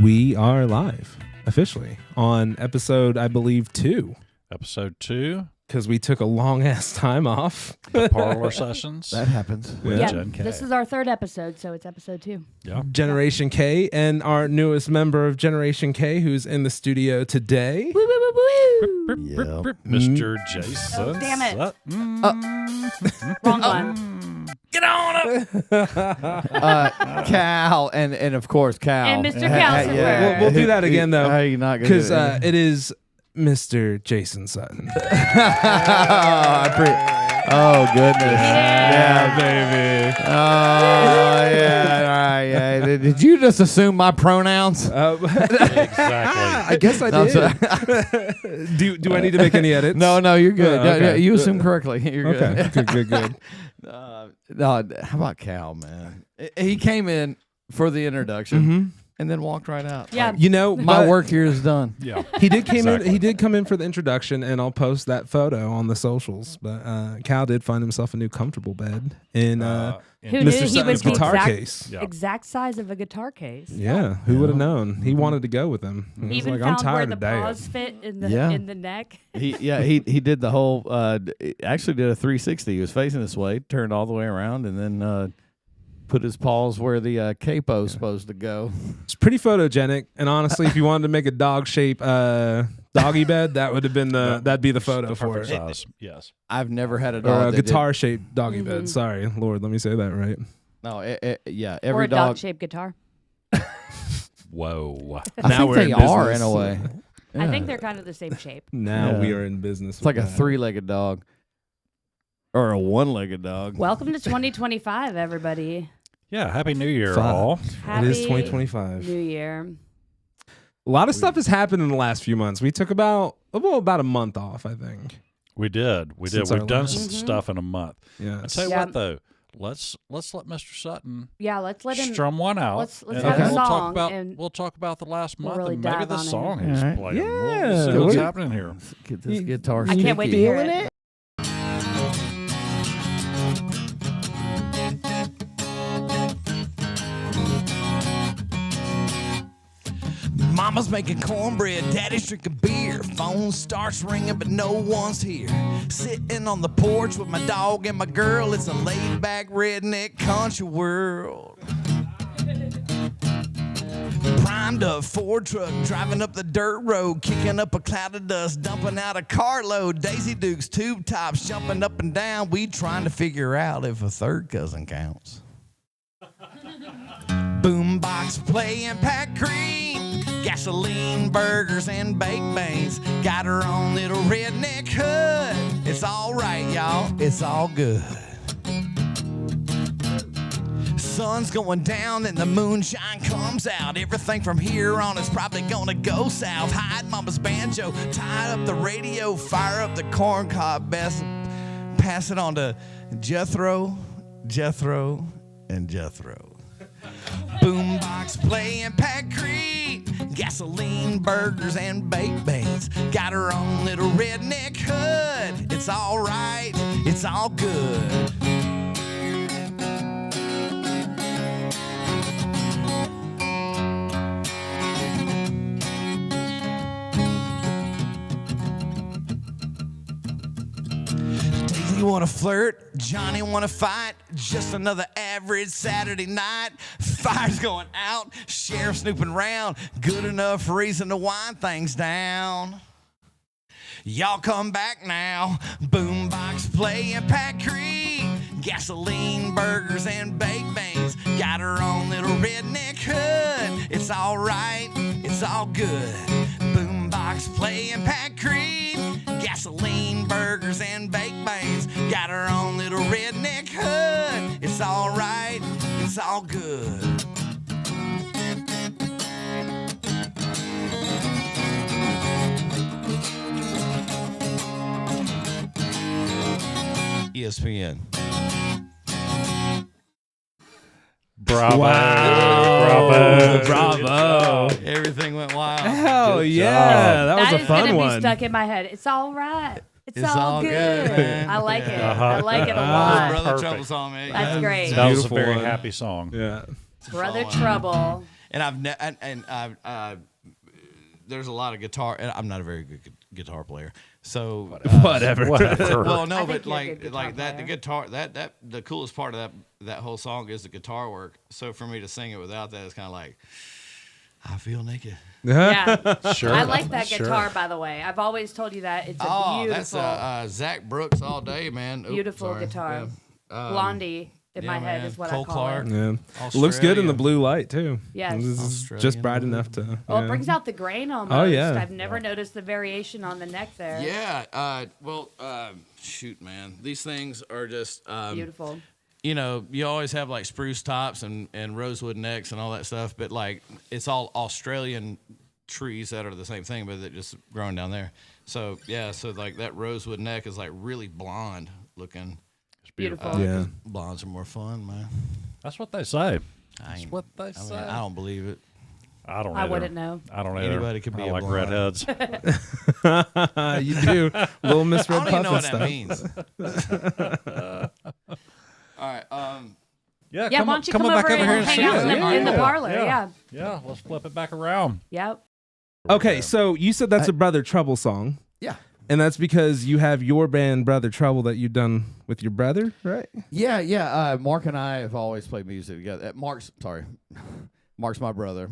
We are live officially on episode, I believe, 2. Episode 2. Because we took a long ass time off. The Parlor sessions. That happens. With Gen K. This is our 3rd episode, so it's episode 2. Yeah. Generation K, and our newest member of Generation K, who's in the studio today. Woo, woo, woo, woo, woo. Yeah. Mr. Jason. Oh, damn it. Sutton. Wrong one. Get on up. Cal and of course Cal And Mr. Calcifer. We'll do that again, though. How are you not gonna Because do it? it is Mr. Jason Sutton. Oh goodness! Yeah. baby. Oh yeah! All right, yeah. Did you just assume my pronouns? Exactly. I guess I No, I'm did. Do I need to make any edits? No, you're good. Oh, okay. Yeah, you assume correctly. You're Okay, good. good. No, how about Cal, man? He came in for the introduction and then walked right out. Yeah. Like, You know, my but work here is done. Yeah. He did came Exactly. in. He did come in for the introduction, and I'll post that photo on the socials. But Cal did find himself a new comfortable bed in Who Mr. knew he Sutton's was the guitar exact, case. Yeah. exact size of a guitar case? Yeah, who would have known? He wanted to go with him. He was Even like, I'm found where tired the of Dad. paws fit in the Yeah. in the neck. He did the whole actually did a 360. He was facing this way, turned all the way around, and then put his paws where the capo's supposed to go. It's pretty photogenic, and honestly, if you wanted to make a dog shape doggy bed, that would have been that'd be the photo The for perfect it. size. Yes. I've never had a Or dog a that did- guitar shaped doggy bed. Sorry, Lord, let me say that right. No, yeah, Or every a dog. dog-shaped guitar. Whoa. I Now think we're they in are in business. a way. I think Yeah. they're kind of the same shape. Now Yeah. we are in business. It's like with a that. 3-legged dog, or a 1-legged dog. Welcome to 2025, everybody. Yeah. Happy New Year, Fuck. all. Happy It is 2025. New Year. A lot of stuff has happened in the last few months. We took about a month off, I think. We did. We did. Since our We've done last- some stuff in a month. Yeah. I tell you Yeah. what, though. Let's let Mr. Sutton Yeah, let's let him. strum one out. let's and have a then we'll talk song about and we'll talk about the last we'll month really and maybe dive the on it. song he's All right. playing. Yeah. We'll see what's What- happening here. Get this guitar. I can't wait to hear it. Mama's making cornbread, daddy's drinking beer. Phone starts ringing, but no one's here. Sitting on the porch with my dog and my girl. It's a laid-back redneck country world. Primed up Ford truck, driving up the dirt road, kicking up a cloud of dust, dumping out a carload. Daisy Dukes, tube tops, jumping up and down. We trying to figure out if a third cousin counts. Boombox playing Pat Green, gasoline, burgers, and baked beans. Got her own little redneck hood. It's all right, y'all. It's all good. Sun's going down and the moonshine comes out. Everything from here on is probably gonna go south. Hide mama's banjo, tie up the radio, fire up the corncob best, pass it on to Jethro, and Jethro. Boombox playing Pat Creed, gasoline, burgers, and baked beans. Got her own little redneck hood. It's all right, it's all good. Daisy wanna flirt, Johnny wanna fight. Just another average Saturday night. Fire's going out, sheriff snooping around. Good enough reason to wind things down. Y'all come back now. Boombox playing Pat Creed, gasoline, burgers, and baked beans. Got her own little redneck hood. It's all right, it's all good. Boombox playing Pat Creed, gasoline, burgers, and baked beans. Got her own little redneck hood. It's all right, it's all good. ESPN. Bravo. Wow. Bravo. Bravo. Everything went wild. Hell Good yeah. That was That a is fun gonna one. be stuck in my head. It's all right. It's It's all all good. good, man. I like it. Uh-huh. I like it a Ah. lot. Brother Perfect. Trouble song, man. That's great. That was a Beautiful very one. happy song. Yeah. Brother Trouble. and I've there's a lot of guitar, and I'm not a very good guitar player. So Whatever. well, no, I but think you're a good guitar like that the player. guitar that the coolest part of that whole song is the guitar work. So for me to sing it without that, it's kind of like I feel naked. Yeah. Sure. I like that Sure. guitar, by the way. I've always told you that. It's a Oh, beautiful, that's Zach Brooks all day, man. Oop, beautiful sorry. guitar. Yeah. Blondie in yeah, my head man. is what Cole I call Clark. it. Yeah. Looks good in the Australia. blue light too. Yes. This is Australian just bright blue. enough to. Well, yeah. it brings out the grain almost. Oh, yeah. I've never noticed the variation on the neck there. Yeah. Shoot, man. These things are just Beautiful. you know, you always have like spruce tops and rosewood necks and all that stuff, but like it's all Australian trees that are the same thing, but they're just growing down there. So yeah, so like that rosewood neck is like really blonde looking. It's beautiful. Beautiful. Yeah. Blondes are more fun, man. That's what they say. I That's ain't- what they I say. mean, I don't believe it. I don't. I either. wouldn't know. I don't either. Anybody could be I a like blonde. redheads. You do. Little Miss I Red don't even know Puffin what stuff. that means. All right. Yeah. Yeah, why don't you come over back over and here and hang see out it. in the parlor? Yeah. Yeah. Let's flip it back around. Yep. Okay, so you said that's a Brother Trouble song. Yeah. And that's because you have your band Brother Trouble that you've done with your brother, right? Yeah. Mark and I have always played music together. Mark's my brother,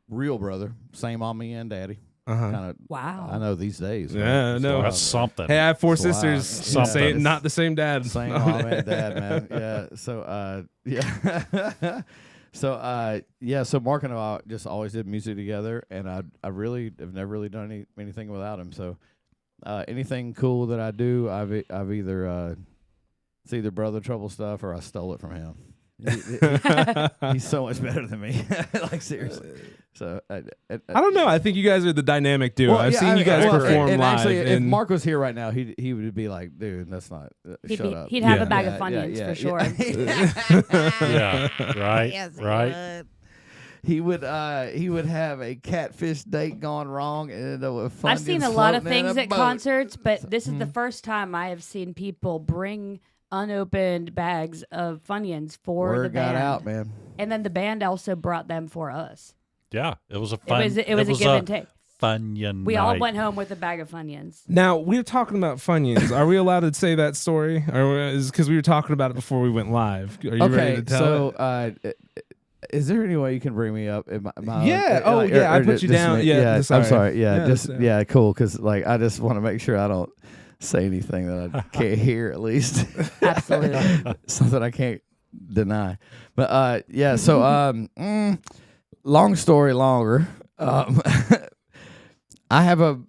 real brother, same on me and daddy. Uh-huh. Kind of. Wow. I know these days. Yeah, right? no. So, That's something. Hey, I have four That's wild. sisters. Something. Same, not the same dad. same mom and dad, man. Yeah. So yeah. So Mark and I just always did music together, and I really have never really done anything without him. So anything cool that I do, I've either it's either Brother Trouble stuff or I stole it from him. He's so much better than me. Like seriously. So I don't know. I think you guys are the dynamic duo. I've seen you guys perform and live. Actually, if and Mark was here right now, he would be like, "Dude, that's not. Shut up." He'd have Yeah. a bag of Yeah, Funyuns yeah, for sure. Yeah. Right. Yes, he right. would. He would have a catfish date gone wrong and ended up with I've seen Funyuns a lot of floating in things a at boat. concerts, but this is the Hmm. first time I have seen people bring unopened bags of Funyuns for Word the got band. out, man. And then the band also brought them for us. Yeah. It was a fun. It was a give and take. Funyun We all night. went home with a bag of Funyuns. Now we're talking about Funyuns. Are we allowed to say that story, or is because we were talking about it before we went live? Are you ready to tell so it? is there any way you can bring me up? Yeah. Oh, yeah, I put you down. Yeah, I'm sorry. sorry. Yeah, Yeah, just that's- yeah, cool. Because like I just want to make sure I don't say anything that I can't hear at least. Absolutely. Something I can't deny. But yeah. So long story longer. I have a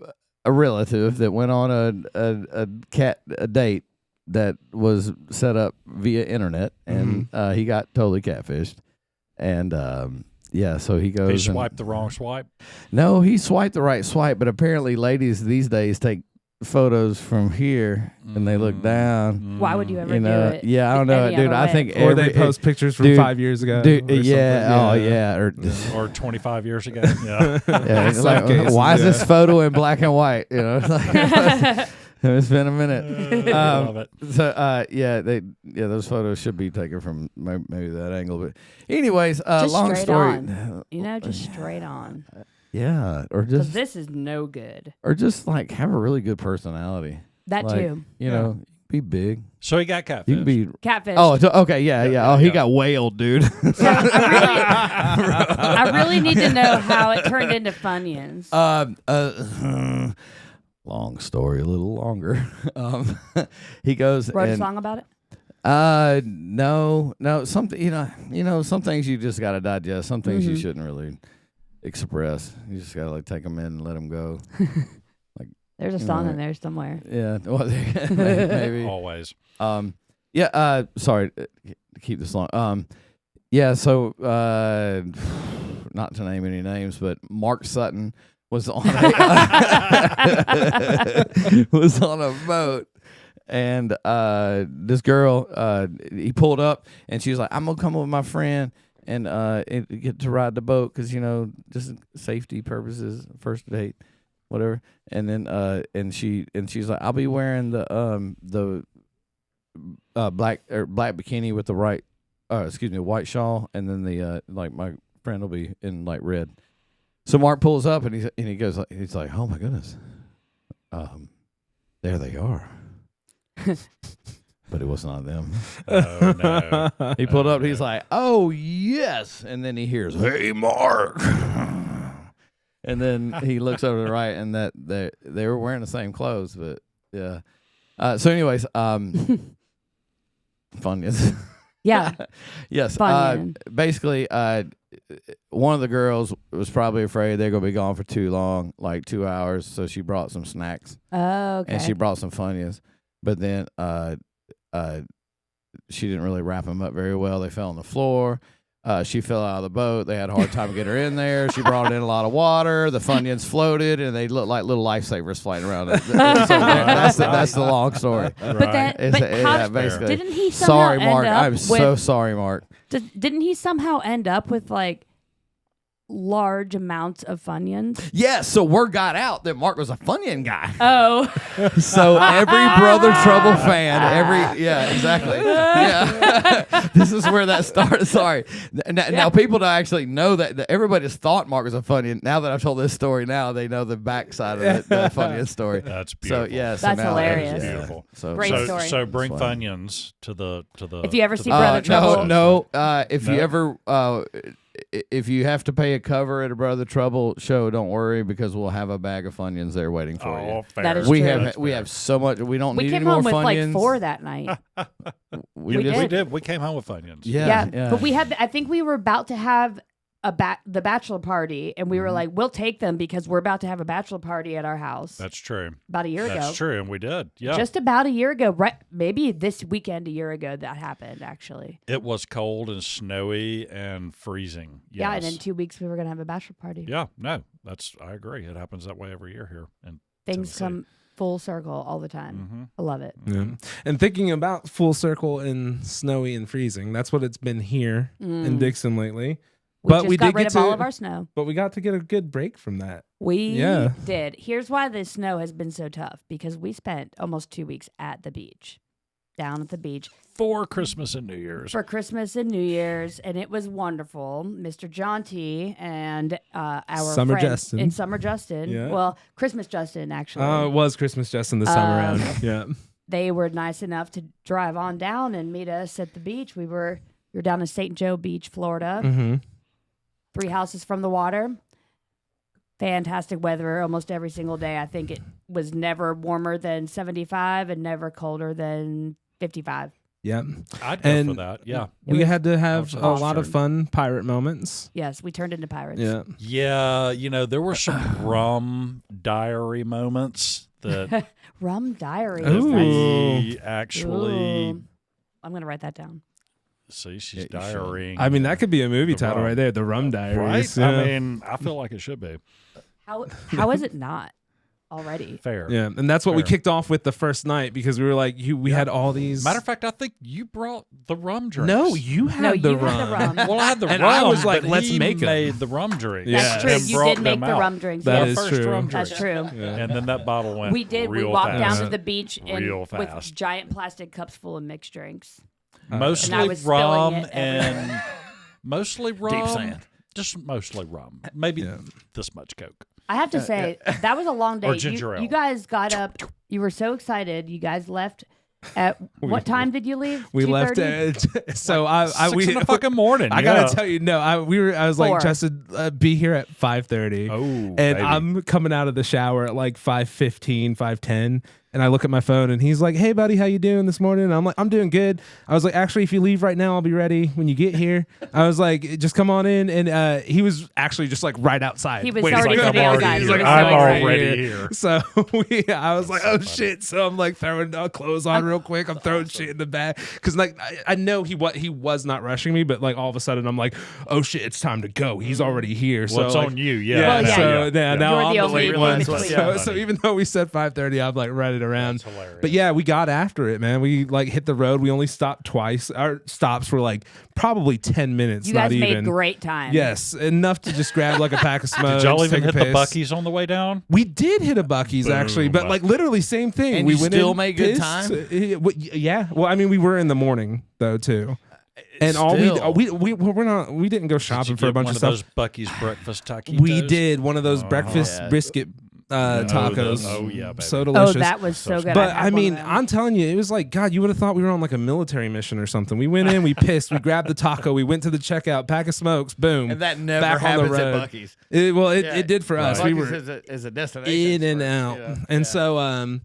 relative that went on a date that was set up via internet, and he got totally catfished. And yeah, so he goes. He and- swiped the wrong swipe. No, he swiped the right swipe, but apparently ladies these days take photos from here and they look down. Why would you ever You know, do it? yeah, I don't know, any dude. other I way? think Or they every- post pictures from dude, 5 years ago. Dude, or yeah, something. oh yeah, or Or 25 years ago. Yeah. yeah, it's like, cases, why is yeah. this photo in black and white? You know, like, it's been a minute. Love it. So those photos should be taken from maybe that angle. But anyways, Just long straight story. on. You know, just straight on. Yeah, or Because just this is no good. like have a really good personality. That Like, too. You know, be big. So he got catfish. You can be. Catfish. Oh, okay, yeah. Oh, he got whaled, dude. So I really need to know how it turned into Funyuns. Long story, a little longer. He goes Wrote a and song about it? no, something you know, some things you just gotta digest. Some things you shouldn't really express. You just gotta like take them in and let them go. There's a song in there somewhere. Yeah, well, maybe. Always. Yeah. Sorry, to keep this long. Yeah. So, not to name any names, but Mark Sutton was on was on a boat, and this girl, he pulled up, and she was like, "I'm gonna come with my friend and get to ride the boat because just safety purposes, first date." Whatever, and then and she's like, I'll be wearing the black bikini with the white shawl, and then the like my friend will be in like red. So Mark pulls up and he goes, he's like, oh my goodness, there they are. But it was not them. Oh, no. He pulled up and he's like, oh yes, and then he hears, hey Mark. And then he looks over to the right, and that they were wearing the same clothes, but yeah. So, anyways, Funyuns. Yeah. Yes. Funyun. Basically, one of the girls was probably afraid they're gonna be gone for too long, like 2 hours. So she brought some snacks, Oh, okay. and she brought some Funyuns. But then, she didn't really wrap them up very well. They fell on the floor. She fell out of the boat. They had a hard time to get her in there. She brought in a lot of water. The Funyuns floated, and they looked like little lifesavers flying around. So that's the long story. But that, It's- but yeah, how, basically. didn't he somehow Sorry, end Mark. up I'm with, so sorry, Mark. Didn't he somehow end up with like large amounts of Funyuns? Yes, so word got out that Mark was a Funyun guy. Oh, So every Brother Trouble fan, yeah, exactly. Yeah. This is where that started. Sorry. Now people don't actually know that everybody's thought Mark was a Funyun. Now that I've told this story now, they know the backside of it, the Funyun story. That's beautiful. So yeah, so That's now hilarious. yeah. Beautiful. So, Great so, story. so bring That's fine. Funyuns to the. If you ever to see the- Brother Trouble. No. If you No? ever, if you have to pay a cover at a Brother Trouble show, don't worry because we'll have a bag of Funyuns there waiting for you. Oh, fair. That is We true. have That's fair. so much. We don't We need came any more home with Funyuns. like 4 that night. We We just- We did. We came home with Funyuns. Yeah, But we had. I think we were about to have the bachelor party, and we were like, "We'll take them because we're about to have a bachelor party at our house." That's true. About a year ago. That's true, and we did. Yeah. Just about a year ago, right? Maybe this weekend, a year ago, that happened. Actually, It was cold and snowy and freezing. Yes. yeah. And in 2 weeks, we were gonna have a bachelor party. Yeah, no, I agree. It happens that way every year here. And Things come full circle all the time. I love it. Yeah. And thinking about full circle and snowy and freezing, that's what it's been here in Dickson lately. We But just we got did rid get of all to- of our snow. But we got to get a good break from that. We Yeah. did. Here's why the snow has been so tough, because we spent almost 2 weeks at the beach, down at the beach for Christmas and New Year's. for Christmas and New Year's, and it was wonderful. Mr. John T. and our Summer friend Justin. and Summer Justin. Yeah. Well, Christmas Justin actually. Oh, it was Christmas just in the summer round. Yeah. They were nice enough to drive on down and meet us at the beach. We were down in St. Joe Beach, Florida. Mm-hmm. 3 houses from the water. Fantastic weather almost every single day. I think it was never warmer than 75 and never colder than 55. Yeah. I'd go And for that. Yeah. We was had to have a awesome. lot of fun pirate moments. Yes, we turned into pirates. Yeah. Yeah, there were some rum diary moments that Rum Diaries. Ooh. we actually Ooh. I'm going to write that down. see. She's Yeah, you should. diarying. I mean, that could be a movie The title rum. right there, The Rum Diaries. right? Yeah. I mean, I feel like it should be How is it not already? fair. Yeah, and that's what we Fair. kicked off with the first night because we were like, we had all these. Matter of fact, I think you brought the rum drinks. no, you had No, the you rum. had the rum. Well, I had the And rum. I was like, but let's he make 'em. made the rum drinks. Yeah. That's true. and You brought did make them the out. rum drinks. That Our is first true. rum That's drinks. true. Yeah. And then that bottle went. We did. We real walked fast. down to the beach Real with fast. giant plastic cups full of mixed drinks. And I Mostly was spilling rum it and mostly rum. sand. Just mostly rum. Maybe Yeah. this much Coke. I have to say, that was a long day. Or ginger ale. You guys got up. You were so excited. You guys left at what time did you leave? We left 2:30? at so I 6 in the fucking morning. I yeah. gotta tell you, no, I was 4. like, Justin, be here at 5:30. Oh, and baby. I'm coming out of the shower at like 5:15, 5:10. And I look at my phone and he's like, "Hey buddy, how you doing this morning?" And I'm like, "I'm doing good." I was like, "Actually, if you leave right now, I'll be ready when you get here." I was like, "Just come on in." And he was actually just like right outside. He was waiting. already He's like, sitting "I'm outside. He's He like, was "I'm so already excited." here." So I was like, "Oh shit!" So I'm like throwing clothes on real quick. I'm throwing shit in the bag because like I know he was not rushing me, but like all of a sudden I'm like, "Oh shit, it's time to go." He's already here. Well, it's so like, on you. Yeah. yeah, Well, yeah. so now You're I'm the the only late one one. in So, between. Yeah, so buddy. even though we said 5:30, I'm like running around. That's hilarious. But yeah, we got after it, man. We like hit the road. We only stopped twice. Our stops were like probably 10 minutes. You not guys even. made great time. Yes, enough to just grab like a pack of smokes. Did y'all even take a hit the piss. Buc-ee's on the way down? We did hit a Buc-ee's actually, but Boom. like literally same thing. And we you went still in, made good pissed. time? Yeah. Well, I mean, we were in the morning though too. And Still. we didn't go shopping for a bunch of stuff. Those Bucky's breakfast taquitos. We did one of those breakfast Yeah. brisket tacos. Oh yeah, baby. So delicious. Oh, that was so good. But I had I one mean, of them. I'm telling you, it was like, God, you would have thought we were on like a military mission or something. We went in, we pissed, we grabbed the taco, we went to the checkout, pack of smokes, boom. And that never back on the happens at road. Buc-ee's. It did for us. We Buc-ee's were is a destination. in and out. And so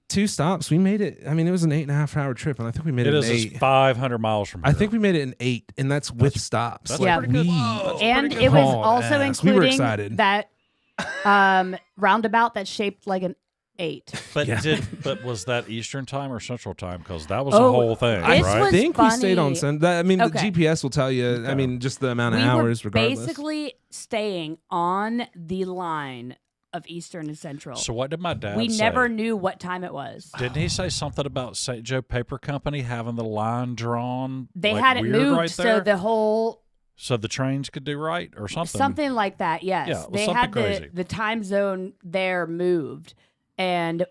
2 stops, we made it. I mean, it was an 8.5 hour trip, and I think we made it, It in is 8. 500 miles from here. I think we made it in 8, and that's with stops. that's Yeah. pretty good. And it was also We were including excited. that roundabout that's shaped like an 8. But was that Eastern time or Central time? Because that was Oh, the whole thing, I this right? was think we stayed on funny. Sunday. I mean, Okay. the GPS will tell you. I mean, just the amount of We hours, were regardless. basically staying on the line of Eastern and Central. So what did my dad we say? never knew what time it was. Didn't he say something about St. Joe Paper Company having the line drawn? They like, had it weird moved right so there? the whole So the trains could do right or something. something like that. Yes, Yeah, it was they something had crazy. the time zone there moved, and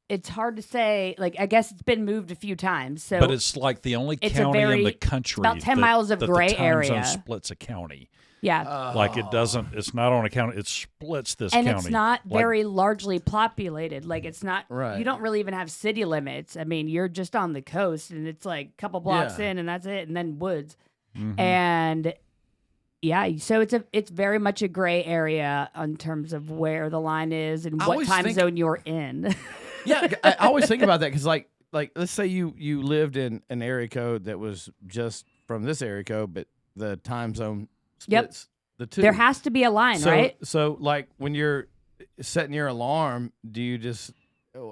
it's hard to say. Like, I guess it's been moved a few times. So, But it's like the only It's a county in very- the country. about 10 that- miles of that gray the time area. zone splits a county. yeah, Like it doesn't. It's not on a county. It splits this and county. it's not Like, very largely populated. Like, it's not. Right. You don't really even have city limits. I mean, you're just on the coast, and it's like a couple blocks Yeah. in, and that's it, and then woods, mhm. and. Yeah, so it's very much a gray area in terms of where the line is and I what always time think- zone you're in. Yeah, I always think about that because, like, let's say you lived in an area code that was just from this area code, but the time zone Yep. splits the two. There has to be a line, right? So, like, when you're setting your alarm, do you just,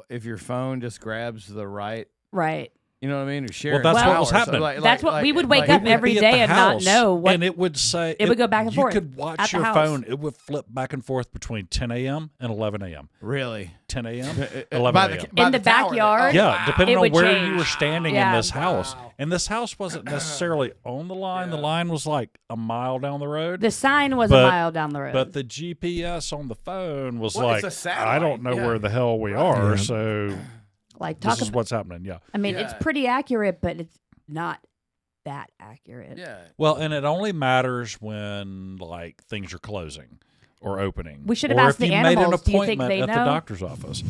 if your phone just grabs the right, Right. you know what I mean, or share? that's an what hour, was so, happening. That's what we would wake We up would every be at day the and not house, know what. and it would say it would go back and forth You could watch at the your house. phone. It would flip back and forth between 10 a.m. and 11 a.m. Really? 10 a.m. By 11 the- a.m. by In the tower, backyard? Yeah, wow. depending It on would where change. you were standing Yeah. in this house. And this house wasn't necessarily on the line. The line was like a mile down the road. The sign was But- a mile down the road. But the GPS on the phone was Well, it's like, a satellite, I don't know yeah. where the hell we are. Yeah. So like talk this is about, what's happening. Yeah. I mean, it's Yeah. pretty accurate, but it's not that accurate. Yeah. Well, and it only matters when like things are closing or opening. We should have or asked if the you made an animals, do you think appointment they at the know? doctor's office.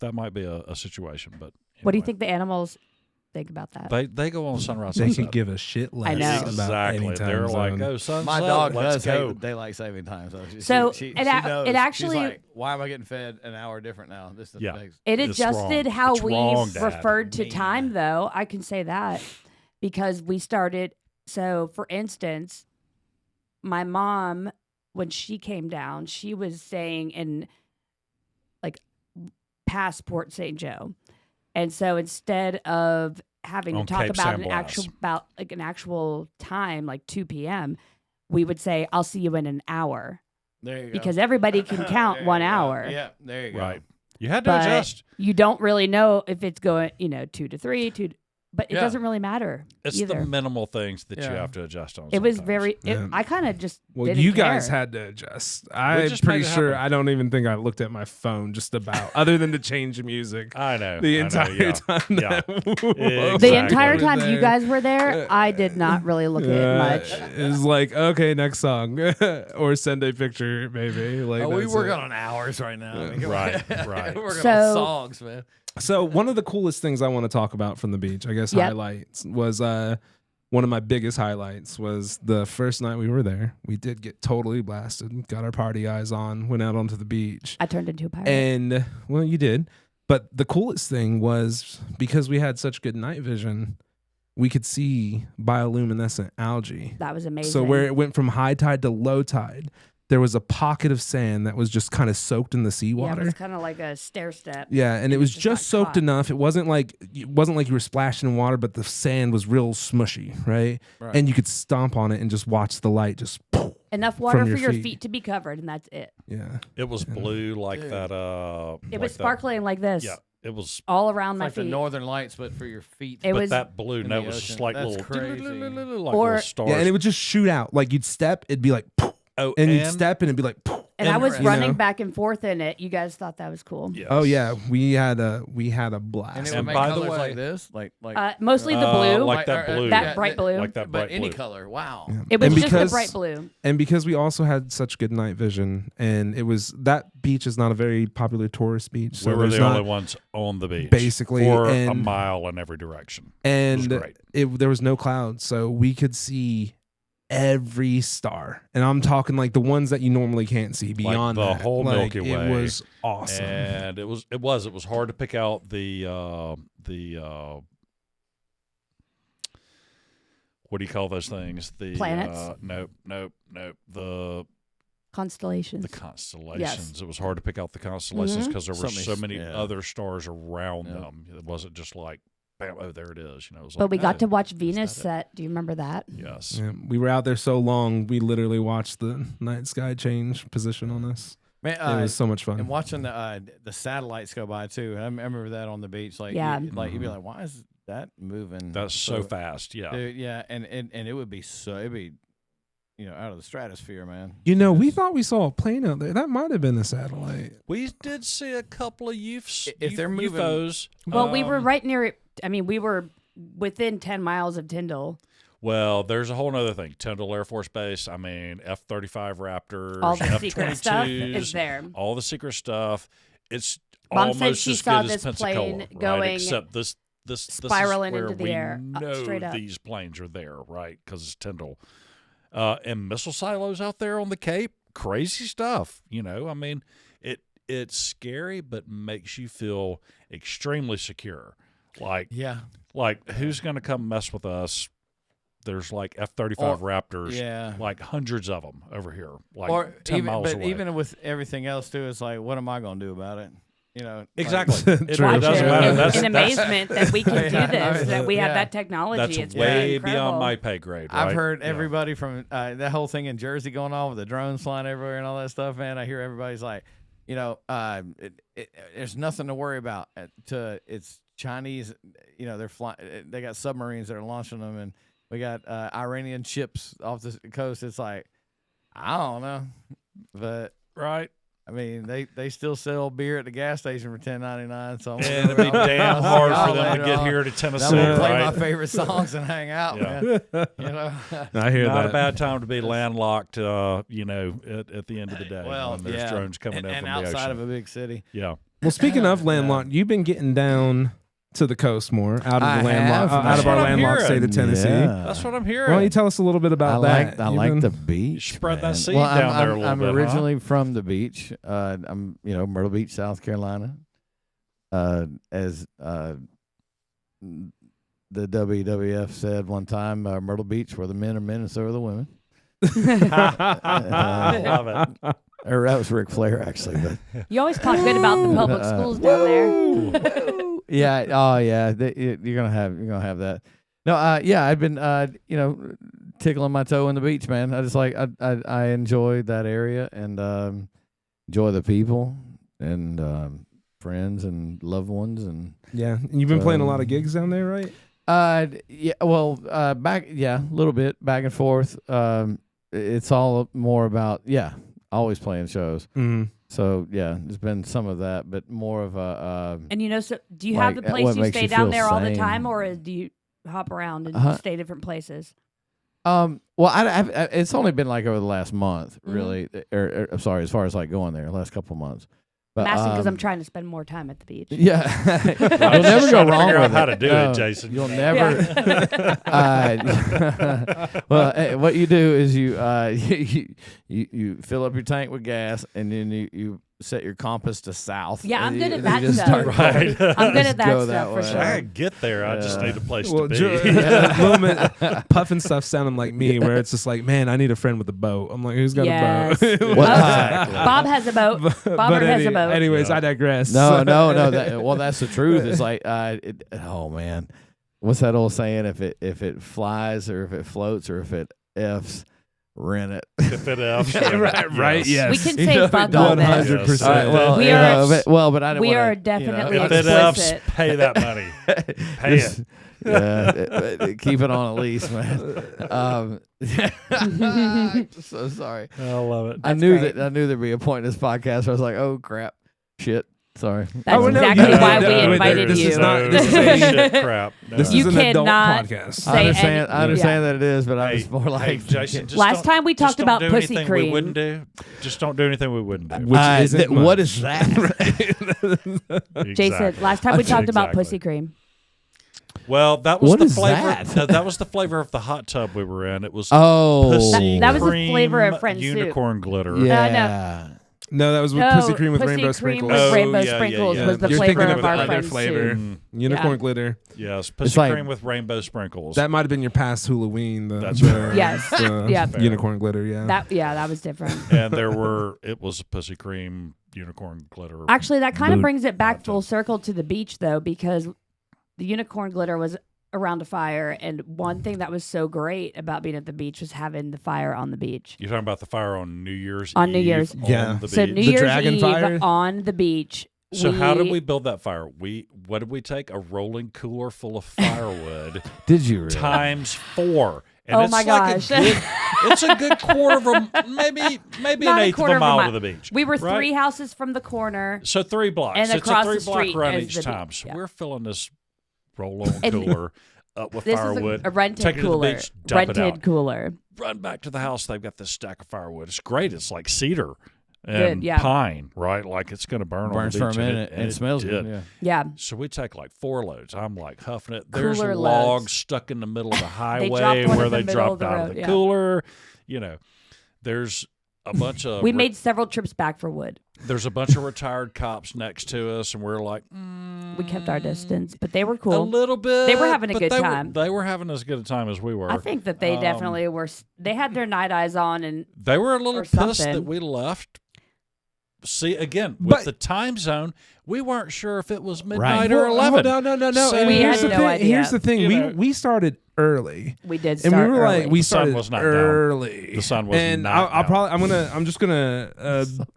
That might be a situation. But What do you anyway. think the animals think about that? They go on sunrise. They sunset. could give a shit less I know. about Exactly. any time They're like, zone. oh, sunset. My dog let's does go. hate daylight saving time. So she it knows. actually- She's like, why am I getting fed an hour different now? This is Yeah. big. It It's adjusted wrong. how It's we wrong, Dad. referred to Mean. time, though. I can say that because we started. So, for instance, my mom, when she came down, she was saying in like past Port St. Joe, and so instead of having On to talk Cape about San Blas. an actual time, like 2 p.m., we would say, "I'll see you in an hour," There you go. because everybody can count There 1 you go. hour. Yeah, there you go. Right. You had to But adjust. you don't really know if it's going, 2 to 3, but it Yeah. doesn't really matter It's either. the minimal things that you Yeah. have to adjust on. It was sometimes. very. Yeah. I kind of just. Well, didn't you guys care. had to adjust. I'm just pretty made it sure. happen. I don't even think I looked at my phone just about, other than to change the music. I know. The I know, entire yeah. time. Yeah. that The Exactly. entire was time you there. guys were there, I did not really look at it much. It was like, okay, next song, or send a picture, maybe. Like Oh, we that's work it. on hours right now. I mean, come Right, on. right. We're working So- on songs, man. So one of the coolest things I want to talk about from the beach, I guess, Yep. highlights was one of my biggest highlights was the first night we were there. We did get totally blasted, got our party eyes on, went out onto the beach. I turned into a pirate. And well, you did. But the coolest thing was because we had such good night vision, we could see bioluminescent algae. That was amazing. So where it went from high tide to low tide, there was a pocket of sand that was just kind of soaked in the yeah, seawater. it was kind of like a stair step. Yeah, and it was just just got soaked caught. enough. It wasn't like you were splashing in water, but the sand was real smushy, right? Right. And you could stomp on it and just watch the light just Enough water your for your feet. feet to be covered, and that's it. yeah. It was blue like Dude. that. It was sparkling like this Yeah. It was. all around It's my like the feet. Northern Lights, but for your feet. It But was that blue in note the was just ocean. like That's little, crazy. like Or- little stars. Yeah, and it would just shoot out. Like you'd step, it'd be like oh, and you'd step and it'd be like And I was you running know. back and forth in it. You guys thought that was cool. Yes. Oh yeah, we had a blast. And it And would make by the colors way- like this, like Mostly the blue. like that blue. That bright blue. Like that but bright any blue. color. Wow. It was And just the because- bright blue. And because we also had such good night vision, and it was that beach is not a very popular tourist beach, so We were there's the not, only ones on the beach, Basically, for a and- mile in every direction. and It was great. there was no clouds, so we could see every star, and I'm talking like the ones that you normally can't see beyond the that. whole Like, Milky Way. It was awesome. And it was hard to pick out the what do you call those things? The Planets? Nope. The Constellations. constellations. It was hard to pick out the constellations because there were so many yeah. other stars around Yep. them. It wasn't just like, bam, oh, there it is. You know, it was But like, we got oh, to watch Venus that it? set. Do you remember that? Yes. Yeah, we were out there so long, we literally watched the night sky change position on us. Man, It was so much fun. and watching the satellites go by too. I remember that on the beach. Like, Yeah. you'd be like, why is that moving? That's so fast. Yeah. Dude, yeah, and it would be out of the stratosphere, man. You know, we thought we saw a plane out there. That might have been a satellite. We did see a couple of If they're moving- UFOs. Well, we were right near it. I mean, we were within 10 miles of Tyndall. Well, there's a whole other thing. Tyndall Air Force Base. I mean, F-35 Raptors, All the F-22s, secret stuff is there. all the secret stuff. It's Mom said almost she as saw good as this Pensacola, plane right? going Except this spiraling is where into the we air, know straight up. these planes are there, right? Because it's Tyndall. And missile silos out there on the Cape, crazy stuff. You know, I mean, it's scary, but makes you feel extremely secure. Like who's going to come mess with us? There's like F-35 Raptors, Yeah. like hundreds of them over here, like Or 10 miles away. even with everything else too, it's like, what am I going to do about it? You know, Exactly. It True. really Watch doesn't it matter. in, That's, in amazement that we can do Yeah, this, that we have yeah. that technology. that's It's way incredible. beyond my pay grade. Right? I've heard Yeah. everybody from that whole thing in Jersey going on with the drones flying everywhere and all that stuff, man. I hear everybody's like, there's nothing to worry about. It's Chinese, they're flying. They got submarines that are launching them, and we got Iranian ships off the coast. It's like, I don't know, but Right. I mean, they still sell beer at the gas station for $10.99. So And it'd be damn hard for them to get here to Then Tennessee, we'll play right? my favorite songs and hang out, Yeah. man. You know. I hear Not that. a bad time to be landlocked, at the end of the day Well, when there's yeah. drones coming in and from the outside ocean. of a big city. Yeah. Well, speaking of landlocked, you've been getting down to the coast more, out of I the landlocked, have, out of man. our That's what I'm landlocked state hearing. of Tennessee. Yeah. That's what I'm Why hearing. don't you tell us a little bit about that? I You've like been- the beach. spread that man. seed well, down there a little I'm bit, huh? originally from the beach. I'm Myrtle Beach, South Carolina. As the WWF said one time, Myrtle Beach, where the men are men and so are the women. I love it. Or that was Ric Flair, actually. But You always talk good about the public schools down there. yeah, oh yeah, you're gonna have that. No, I've been tickling my toe in the beach, man. I just I enjoy that area and enjoy the people and friends and loved ones and Yeah, and you've been playing a lot of gigs down there, right? a little bit back and forth. It's all more about always playing shows. Mm-hmm. So yeah, there's been some of that, but more of a And so do you have Like, the place what you makes stay you down feel there all the sane. time, or do you hop around and stay different places? well, it's only been like over the last month, Mhm. really. I'm sorry, as far as like going there, last couple months. But I'm asking because I'm trying to spend more time at the beach. Yeah, you'll Just never go trying to wrong figure out with how it. to do No, it, Jason. You'll never. What you do is you fill up your tank with gas, and then you set your compass to south. Yeah, I'm and good you- at and you that just stuff. start Right. going. I'm good Just at that go stuff for way. sure. I get there. I just need a place Well, to be. at the moment, Puff and stuff sounding like me, where it's just like, man, I need a friend with a boat. I'm like, who's got Yes. a boat? Bob has a boat. Bobber has a boat. Anyways, Yeah. I digress. No. That's the truth. It's like, oh man, what's that old saying? If it flies or if it floats or if it f's, rent it. If it helps. right, yes. We can You say know, fuck all 100%. this. All right, well, We you are- know, but I don't we wanna, are definitely If Explicit. it helps, pay that money. Pay it. Keep it on a leash, man. I'm so sorry. I love it. I knew great. there'd be a point in this podcast where I was like, oh crap, shit. Sorry. That's Oh, no, exactly you- why no, we wait, invited this you. is not- this is is a- shit crap. No. This You is an adult cannot podcast. say I understand. any- I understand yeah. that it is, but I Hey, was more like, hey, Jason, just Last don't- time we just talked don't about do pussy anything cream. We wouldn't do. Just don't do anything we wouldn't do. Which isn't much. what is that? Jason, last time we talked about Exactly. pussy cream. Well, that was What the is flavor. that? No, that was the flavor of the hot tub we were in. It was Oh, pussy That was the cream flavor of Friend Soup. unicorn glitter. yeah. No, that was with No, pussy cream with pussy rainbow cream sprinkles. with Oh, rainbow yeah, sprinkles yeah, was the You're flavor thinking of our the other Friend flavor. Soup. Unicorn Yeah. glitter. Yes, pussy like- cream with rainbow sprinkles. That might have been your past Halloween. That's the, Yes. Yeah. the unicorn glitter. Yeah. That was different. and it was a pussy cream unicorn glitter. Actually, that kind of Mood brings it back hot full tub. circle to the beach, though, because the unicorn glitter was around a fire, and one thing that was so great about being at the beach was having the fire on the beach. You're talking about the fire on New Year's On New Eve Year's. Yeah. on the So beach. New The Year's dragon Eve fire? on the beach. So how did we build that fire? What did we take? A rolling cooler full of firewood Did you really? times 4. And Oh it's my like gosh. it's a good quarter of a maybe Not an a eighth of quarter a of a mile mile. to the beach. We were right? 3 houses from the corner. So 3 blocks. And It's across a the 3-block street run is each the time. beach, So yeah. we're filling this roll-on And cooler up with This firewood. is a rented take it to the cooler. beach, dump it Rented out. cooler. Run back to the house. They've got this stack of firewood. It's great. It's like cedar and Good, yeah. pine, right? Like it's going to burn Burns on for the a beach. minute and it smells did. good. Yeah. Yeah. So we take like 4 loads. I'm like huffing it. There's Cooler logs loads. stuck in the middle of the dropped highway one where in the they middle of dropped the out of road, the yeah. cooler. You know, there's a bunch of We made several trips back for wood. there's a bunch of retired cops next to us, and we're like, We kept our distance, but they were a cool. little bit. They were having a but good they time. They were having as good a time as we were. I think that they definitely were. They had their night eyes on, and They were a little or pissed something. that we left. See, again, with But- the time zone, we weren't sure if it was midnight Right. or Well, 11. No. So- And We here's had the no thing. idea. Here's the thing. You know. We started early. we did And start we were early. like, we The sun started was not down. early. The sun was and not I'll down. probably, I'm just gonna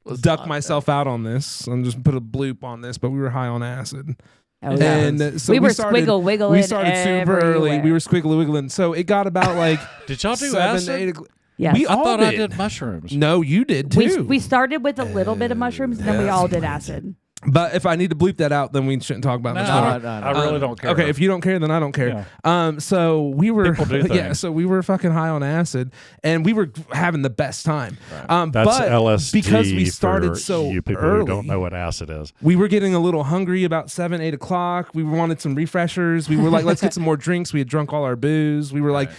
was duck not myself out on this. I'm just put a bloop on this. But we were high on acid, Oh, yeah. and so we were started, squiggle wiggling. We started super early. everywhere. We were squiggly wiggling. So it got about like Did y'all do 7, acid? 8 o'clock. Yes. We I all thought I did. did mushrooms. No, you did too. We started with a little bit of mushrooms, and then we all did acid. But if I need to bleep that out, then we shouldn't talk about No, much No, more. no. I really don't care. Okay, if you don't care, then I don't care. So we were, People do yeah. things. So we were fucking high on acid, and we were having the best time. That's but LSD because we started for so you people early. who don't know what acid is. We were getting a little hungry about 7, 8 o'clock. We wanted some refreshers. We were like, let's get some more drinks. We had drunk all our booze. We were like,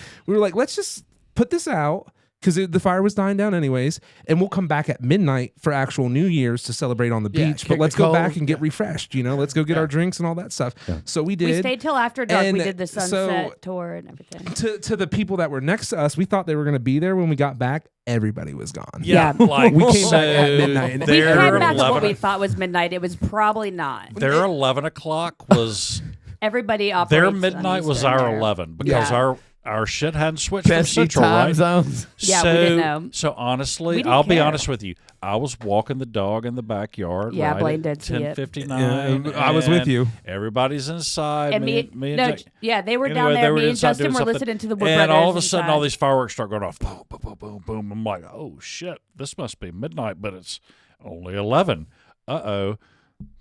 let's just put this out. Because the fire was dying down anyways, and we'll come back at midnight for actual New Year's to celebrate on the Yeah, beach. kick But let's the go cold. back and get refreshed. You know, let's go get our drinks and all that stuff. So we did. We stayed till after dark. And We did the so- sunset tour and everything. To the people that were next to us, we thought they were going to be there when we got back. Everybody was gone. Yeah. like We came so back at midnight. We Their came back at 11 what we thought was midnight. It was probably not. Their 11 o'clock was Everybody operates. their on midnight was Eastern our there. 11 because Yeah. our shit hadn't switched from Best Central, time right? zones. Yeah, so, we didn't know. So honestly, We didn't I'll be care. honest with you. I was walking the dog in the backyard. Yeah, right Blaine at did see it. 10:59. Yeah, I was with and you. Everybody's inside. And me and no, Jack- yeah, they were Anyway, down they there. were Me and inside Justin doing were something, listening to the Wood and Brothers all of a sudden, inside. all these fireworks start going off. Boom, boom, boom, boom, boom. I'm like, oh shit, this must be midnight, but it's only 11.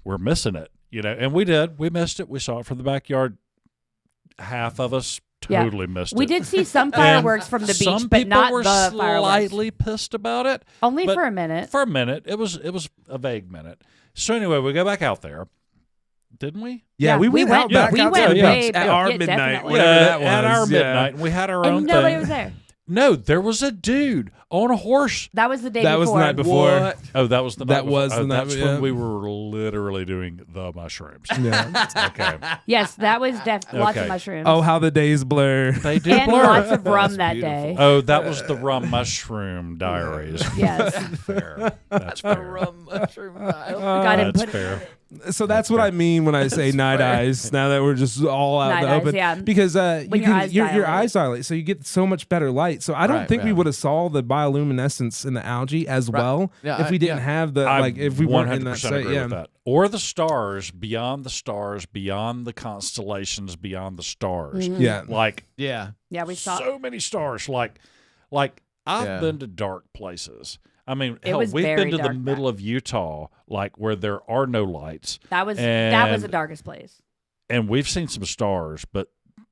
We're missing it. You know, and we did. We missed it. We saw it from the backyard. Half of us Yeah. totally missed We it. did see some fireworks from the Some beach, but people not were the fireworks. slightly pissed about it. Only but for a minute. For a minute, it was a vague minute. So anyway, we go back out there, didn't we? Yeah, we went out back we out went to the way beach back. at our Yeah, midnight, definitely. whatever that was. at our Yeah. midnight, and we had our own And nobody thing. was there. No, there was a dude on a horse. That was the day That before. was the night before. What? Oh, that was the night That before. was the Oh, night- That's yeah. when we were literally doing the mushrooms. Yeah. Okay, Yes, that was lots Okay. of mushrooms. Oh, how the days blur. they do and blur. lots of rum That's that beautiful. day. Oh, that was the Rum Mushroom Diaries. Yes. Fair. That's fair. Rum mushroom dial. Got him That's put fair. So that's what I mean when I say night eyes. Now that we're just all out in Night the eyes, open, yeah. because When your eyes your dilate. eyes dilate, so you get so much better light. So I don't Right, think we yeah. would have saw the bioluminescence in the algae as well Yeah, if we didn't yeah. have the I like if we weren't in that 100% state. agree Yeah. with that. or the stars, beyond the constellations, beyond the stars. Mhm. Yeah. Like Yeah. Yeah, we saw. so many stars. Like I've Yeah. been to dark places. I mean, It hell, was we've very been to the dark middle of Utah, like where there are no lights, that was and- the darkest place. and we've seen some stars, but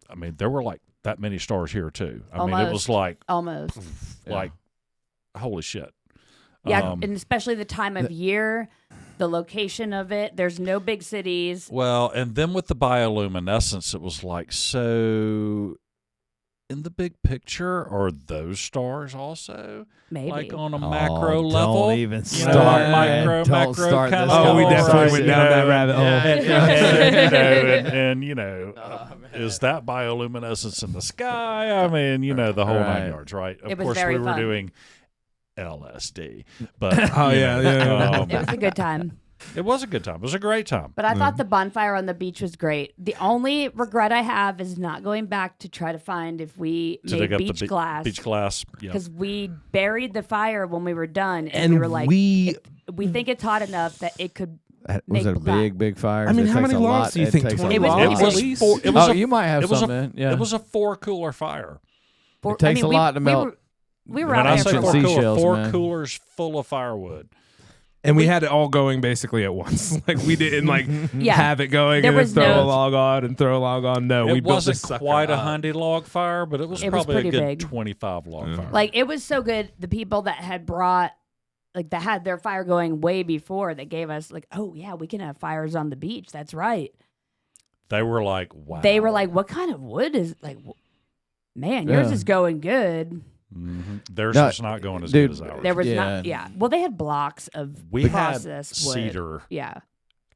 I mean, there were like that many stars here too. I mean, it was Almost. like Almost. like holy shit. Yeah, Um, and especially the time of year, the location of it. There's no big cities. Well, and then with the bioluminescence, it was like, so in the big picture, are those stars also Maybe. like on a macro Oh, level? Don't even You start. know, man. micro, Don't macro start kind this of. Oh, we definitely conversation. went down that rabbit hole. Is that bioluminescence in the sky? I mean, the whole Right. 9 yards, right? Of It was course, very we were fun. doing LSD, but Oh, yeah, yeah. It was a good time. it was a good time. It was a great time. But I thought the bonfire on the beach was great. The only regret I have is not going back to try to find if we To made dig up beach the glass. beach glass, yeah. Because we buried the fire when we were done, and, And we were like, we we think it's hot enough that it could. Was make it a black. big fire? I mean, It how takes many a logs lot- do you it think? takes a 20 It was- lot. logs It at was least? four- it was Oh, a- you might have it was some, a, man. Yeah. It was a 4 cooler fire. For, It takes a lot to melt. We were When out I there say ancient for 4 seashells, four man. coolers full of firewood. And we had it all going basically at once. Like we didn't like Yeah. have it going There and then was throw no- a log on and throw a log on. No, we It built wasn't this sucker quite a up. 100 log fire, but it was It was probably a pretty good big. 25 log fire. Like it was so good. The people that had brought, like that had their fire going way before, they gave us like, oh yeah, we can have fires on the beach. That's right. They were like, wow. They were like, what kind of wood is like? Man, yours Yeah. is going good. Theirs No, was not going as dude, good as ours. There was Yeah. not, yeah. Well, they had blocks of We had processed wood. cedar, Yeah,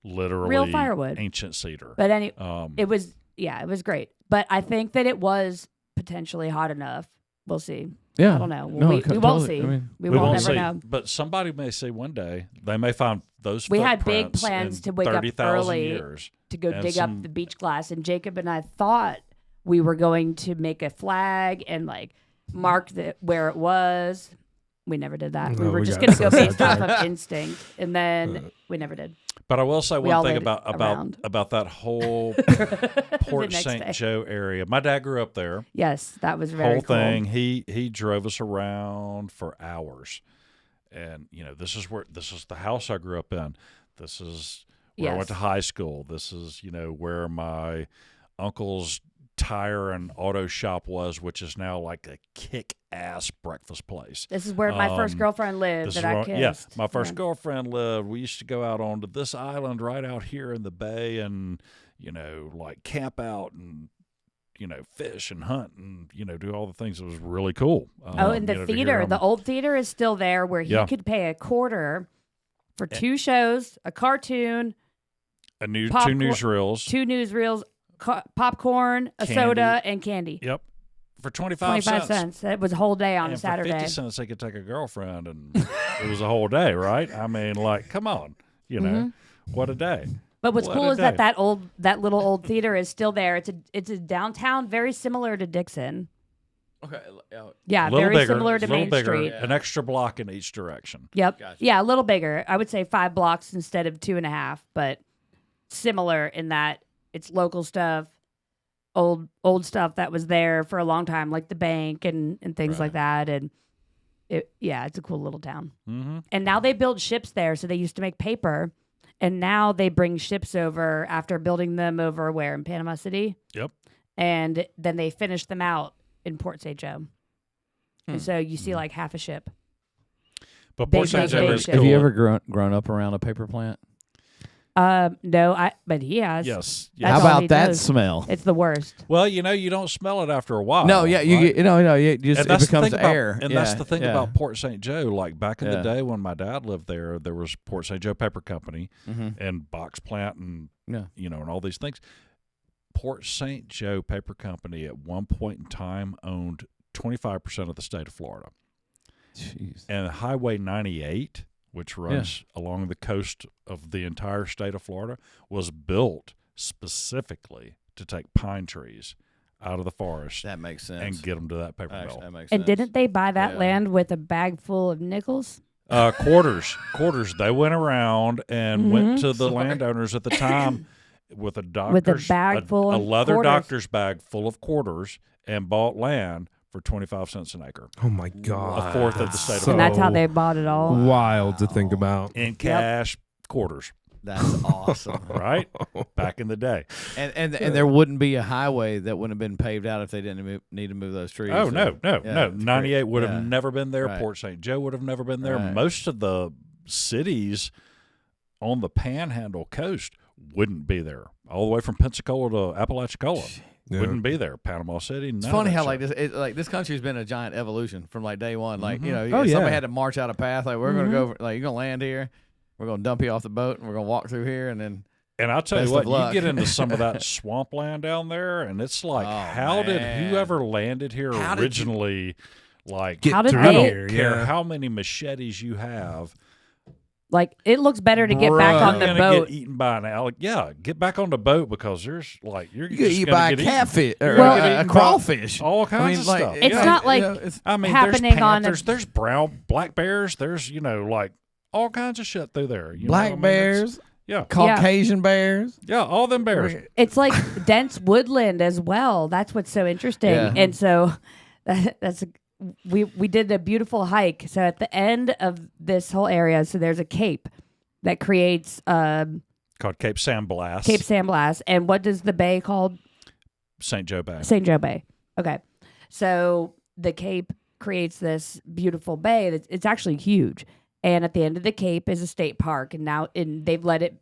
literally real firewood. ancient cedar. But any, Um, it was, yeah, it was great. But I think that it was potentially hot enough. We'll see. Yeah. I don't know. No, we won't totally. see. I mean, we we won't won't never see, know. but somebody may see one day. They may find those. We had big footprints plans in to wake up 30,000 early years. To go and dig some- up the beach glass, and Jacob and I thought we were going to make a flag and like mark where it was. We never did that. We No, were we just got going to go so based off sidetracked. of instinct, and then we never did. But I will say We one all thing laid about around. that whole Port next St. day. Joe area. My dad grew up there. Yes, that was very Whole cool. thing. He drove us around for hours, and this is the house I grew up in. This is where I went to Yes. high school. This is where my uncle's tire and auto shop was, which is now like a kick-ass breakfast place. This is where my first girlfriend lived This that is I where- kissed. yeah, my first girlfriend lived. We used to go out onto this island right out here in the bay, and like camp out and fish and hunt and do all the things. It was really cool. Oh, and the to hear theater, the them. old theater is still there where he Yeah. could pay a quarter for 2 shows, a cartoon, two popcorn- newsreels. 2 newsreels, popcorn, a Candy. soda, and candy. Yep, for 25 25 cents. That was a whole day on and a Saturday. For 50 cents, they could take a girlfriend, and it was a whole day, right? I mean, like, come on, what a day. But what's What cool a is day. that little old theater is still there. It's a downtown, very similar to Dickson. Okay. Yeah, Little very bigger, similar to little Main bigger, Street. an extra block in each direction. Yep. Gotcha. Yeah, a little bigger. I would say 5 blocks instead of 2.5, but similar in that it's local stuff, old stuff that was there for a long time, like the bank and things like that. And it's a cool little town. Mm-hmm. And now they build ships there. So they used to make paper, and now they bring ships over after building them over where in Panama City, Yep. and then they finish them out in Port St. Joe. And so you see like half a ship. But Big, Port St. big, Joe big is ship. cool. Have you ever grown up around a paper plant? No, but he has. Yes. That's How all about he that does. smell? It's the worst. Well, you don't smell it after a while. No, yeah, you right? get you just And it that's the becomes thing about- air. and Yeah, that's the thing yeah. about Port St. Joe. Like back in the Yeah. day when my dad lived there was Port St. Joe Paper Company Mhm. and box plant and Yeah. and all these things. Port St. Joe Paper Company at one point in time owned 25% of the state of Florida. Jeez. And Highway 98, which runs along the coast of the entire state of Florida, was built specifically to take pine trees out of the forest That makes sense. and get them to that paper Actually, mill. that makes And sense. didn't they buy that Yeah. land with a bag full of nickels? Quarters. They went around and went to the landowners at the time with a doctor's bag full a of leather quarters. doctor's bag full of quarters and bought land for 25 cents an acre. Oh my God. A fourth of the state of And that's how So they bought it all. wild to think about. in cash quarters, That's awesome. right? Back in the day. And there wouldn't be a highway that wouldn't have been paved out if they didn't need to move those trees. Oh, So, no. yeah, it's 98 great. would have Yeah. never been there. Right. Port St. Joe would have never been there. Right. Most of the cities on the Panhandle coast wouldn't be there. All the way from Pensacola to Apalachicola. Yeah. Wouldn't be there. Panama City. It's funny how like this country's been a giant evolution from like day one. Like Oh, somebody yeah. had to march out a path. Like we're gonna go. Like you're gonna land here. We're gonna dump you off the boat, and we're gonna walk through here, and then And I'll tell you Best what, of luck. you get into some of that swampland down there, and it's like, how did man. whoever landed here How did you- originally, like, Get How did through they- here. care Yeah. how many machetes you have. Like, it looks better to get back Bruh. on the You're gonna boat. get eaten by an alligator. Yeah, get back on the boat because there's like you're you get just eaten gonna by a get eaten. catfish or You're gonna get a eaten by crawfish. all kinds of stuff. It's Yeah. not like I mean, happening there's on a- panthers, there's black bears, there's like all kinds of shit through there. You know what I black mean? bears, Yeah, Caucasian bears. yeah, all them bears. It's like dense woodland as well. That's what's so interesting. Yeah. And so we did a beautiful hike. So at the end of this whole area, so there's a cape that creates Called Cape San Blas. Cape San Blas. And what does the bay called? St. Joe Bay. St. Joe Bay. Okay. So the cape creates this beautiful bay. It's actually huge. And at the end of the cape is a state park. And now they've let it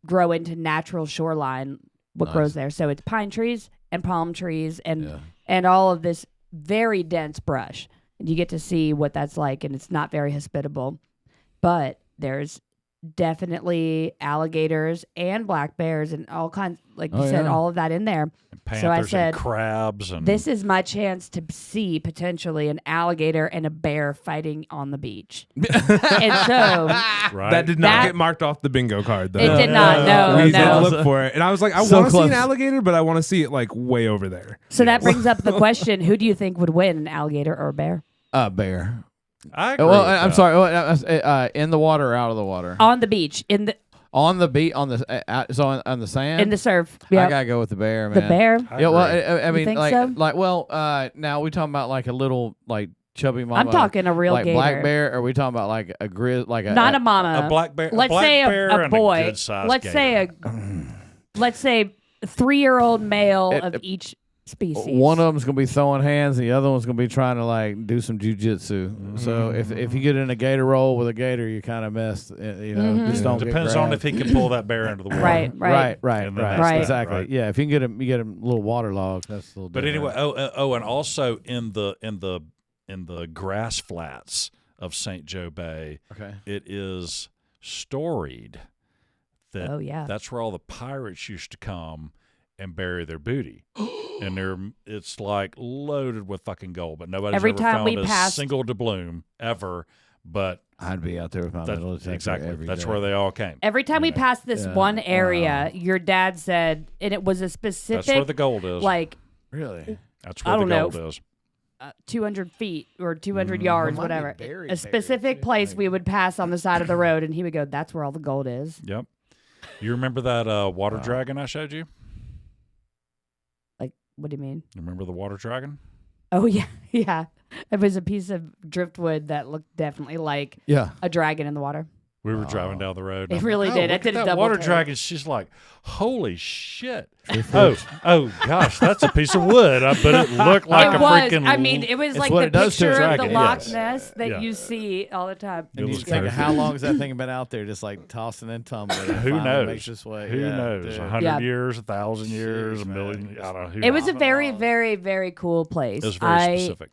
grow into natural shoreline, what Nice. grows there. So it's pine trees and palm trees and all of this very dense brush. And you get to see what that's like. And it's not very hospitable. But there's definitely alligators and black bears and all kinds, like you said, yeah. all of that in there. Panthers So I said, and crabs and this is my chance to see potentially an alligator and a bear fighting on the beach. And so right. That did not That- get marked off the bingo card, though. it did not. No, We did no. look for it. And I was like, I So want to see an close. alligator, but I want to see it like way over there. So that brings up the question: who do you think would win, an alligator or a bear? Bear. I agree Well, with I'm that. sorry. In the water or out of the water? On the beach, On the beat, on the on the sand. in the surf. I Yeah, gotta go with the bear, the man. bear. I Yeah, well, agree. I mean, think like, so? now we talking about like a little like chubby mama. I'm talking a real like gator, black bear, or are we talking about like a like a not a mama. a black bear. Let's a black say bear a and boy. A good-sized Let's say gator. let's say a 3-year-old male It- of each species. One of them's gonna be throwing hands, and the other one's gonna be trying to like do some jujitsu. So if you get in a gator roll with a gator, you kind of messed. You know, just don't get Depends on grabbed. if he can pull that bear into the water. Right. Right, And then that's Right. that, exactly. right. Yeah, if you can get him a little waterlogged, that's a little. But different. anyway, and also in the grass flats of St. Joe Bay, okay. it is storied that Oh, yeah. that's where all the pirates used to come and bury their booty. And it's like loaded with fucking gold, but nobody's Every ever time found we a passed- single doubloon ever. But I'd be out there with my metal detector exactly, every that's day. where they all came. Every time we passed this Yeah. one area, Wow. your dad said, and it was a That's where specific, the gold is. like Really. That's I where the don't gold know. is. 200 feet or 200 yards, Well, might be whatever. buried A specific there, place like- we would pass on the side of the road, and he would go, "That's where all the gold is." Yep. You remember that water dragon I showed you? Like, what do you mean? You remember the water dragon? Oh yeah, yeah. It was a piece of driftwood that looked definitely like Yeah. a dragon in the water. We were driving down the road. It and I'm really like, did. I Look did at a that double water take. dragon. She's like, holy shit. oh gosh, that's a piece of wood. But it looked like it a was. freaking. I mean, it was It's like what the it does to a picture of the dragon, Loch yes. Ness that Yeah. you see all the time. It And you was just think of perfect. how long has that thing been out there, just like tossing and tumbling? and Who finally knows? Makes its way. Who Yeah, knows? dude. 100 Yeah. years, 1,000 years, Jeez, a man. million. I don't know. Who It was a knows? very, very, very cool place. It was very specific.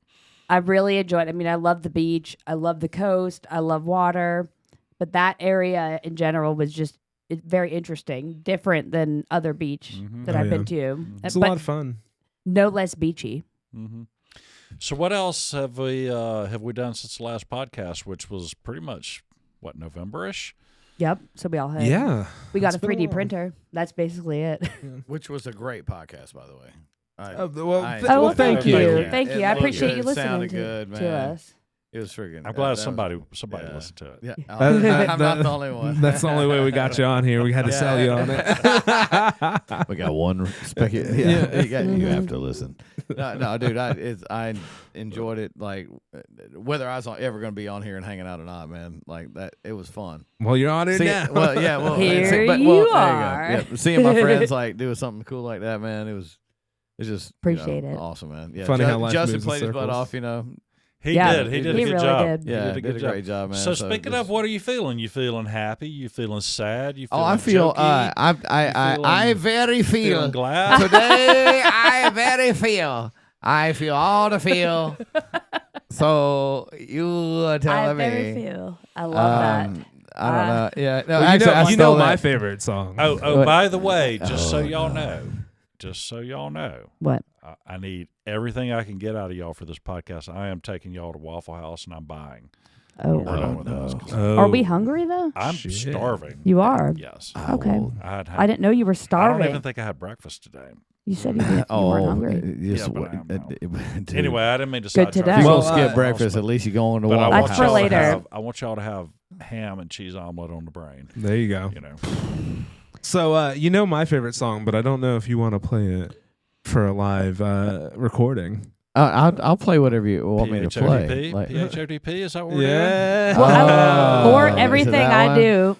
I really enjoyed. I mean, I love the beach. I love the coast. I love water, but that area in general was just very interesting, different than other beach that Oh, I've yeah. been to. It's a But lot of fun. no less beachy. Mm-hmm. So what else have we done since the last podcast, which was pretty much what, November-ish? Yep. So we all had. Yeah. We got It's a been a 3D while. printer. That's basically it. Which was a great podcast, by the way. Well, I- well, Oh, well, thank thank you. you. Yeah, Thank it you. I looked appreciate good. you It listening sounded to, good, to man. us. It was freaking. I'm glad that somebody was- listened to it. Yeah, That- I'm not the only one. That's the only way we got you on here. We had to sell you on it. We got one you have to listen. No, dude, I enjoyed it. Like whether I was ever going to be on here and hanging out or not, man. Like that, it was fun. Well, you're on it now. Well, yeah, well, Here there you you go. are. Yeah, seeing my friends like doing something cool like that, man. It's just Appreciate it. awesome, man. Yeah, Funny how life Justin moves in played his butt circles. off, you know. He Yeah, did. He did a he good really job. did. Yeah, He did a great job, man. So speaking just- of, what are you feeling? You feeling happy? You feeling sad? You feeling I feel. jokey? I very feeling feel. glad? Today I very feel. I feel all the feel. So you are I telling very me. feel. I love that. I don't know. Yeah. No, Well, actually, I you know stole my that. favorite song. Oh, by the way, Oh, just so y'all know, What? I need everything I can get out of y'all for this podcast. I am taking y'all to Waffle House and I'm buying. Oh. We're done with this. 'Cause Are we hungry though? I'm Shit. starving. You are. Yes. Okay. I I didn't know you were I don't starving. even think I had breakfast today. You said you weren't hungry. Yes, Yeah, but what- I'm out. dude, Anyway, I didn't mean to Good to sidetrack if know. you you. gonna Well, skip breakfast, at least you go on to But I Waffle want That's for y'all House. to later. have, I want y'all to have ham and cheese omelet on the brain. There you go. You know. So you know my favorite song, but I don't know if you want to play it for a live recording. I'll play whatever you want me to play. PHODP? Like- PHODP? Is that what we're doing? Yeah. Well, Or is it everything that I one? do.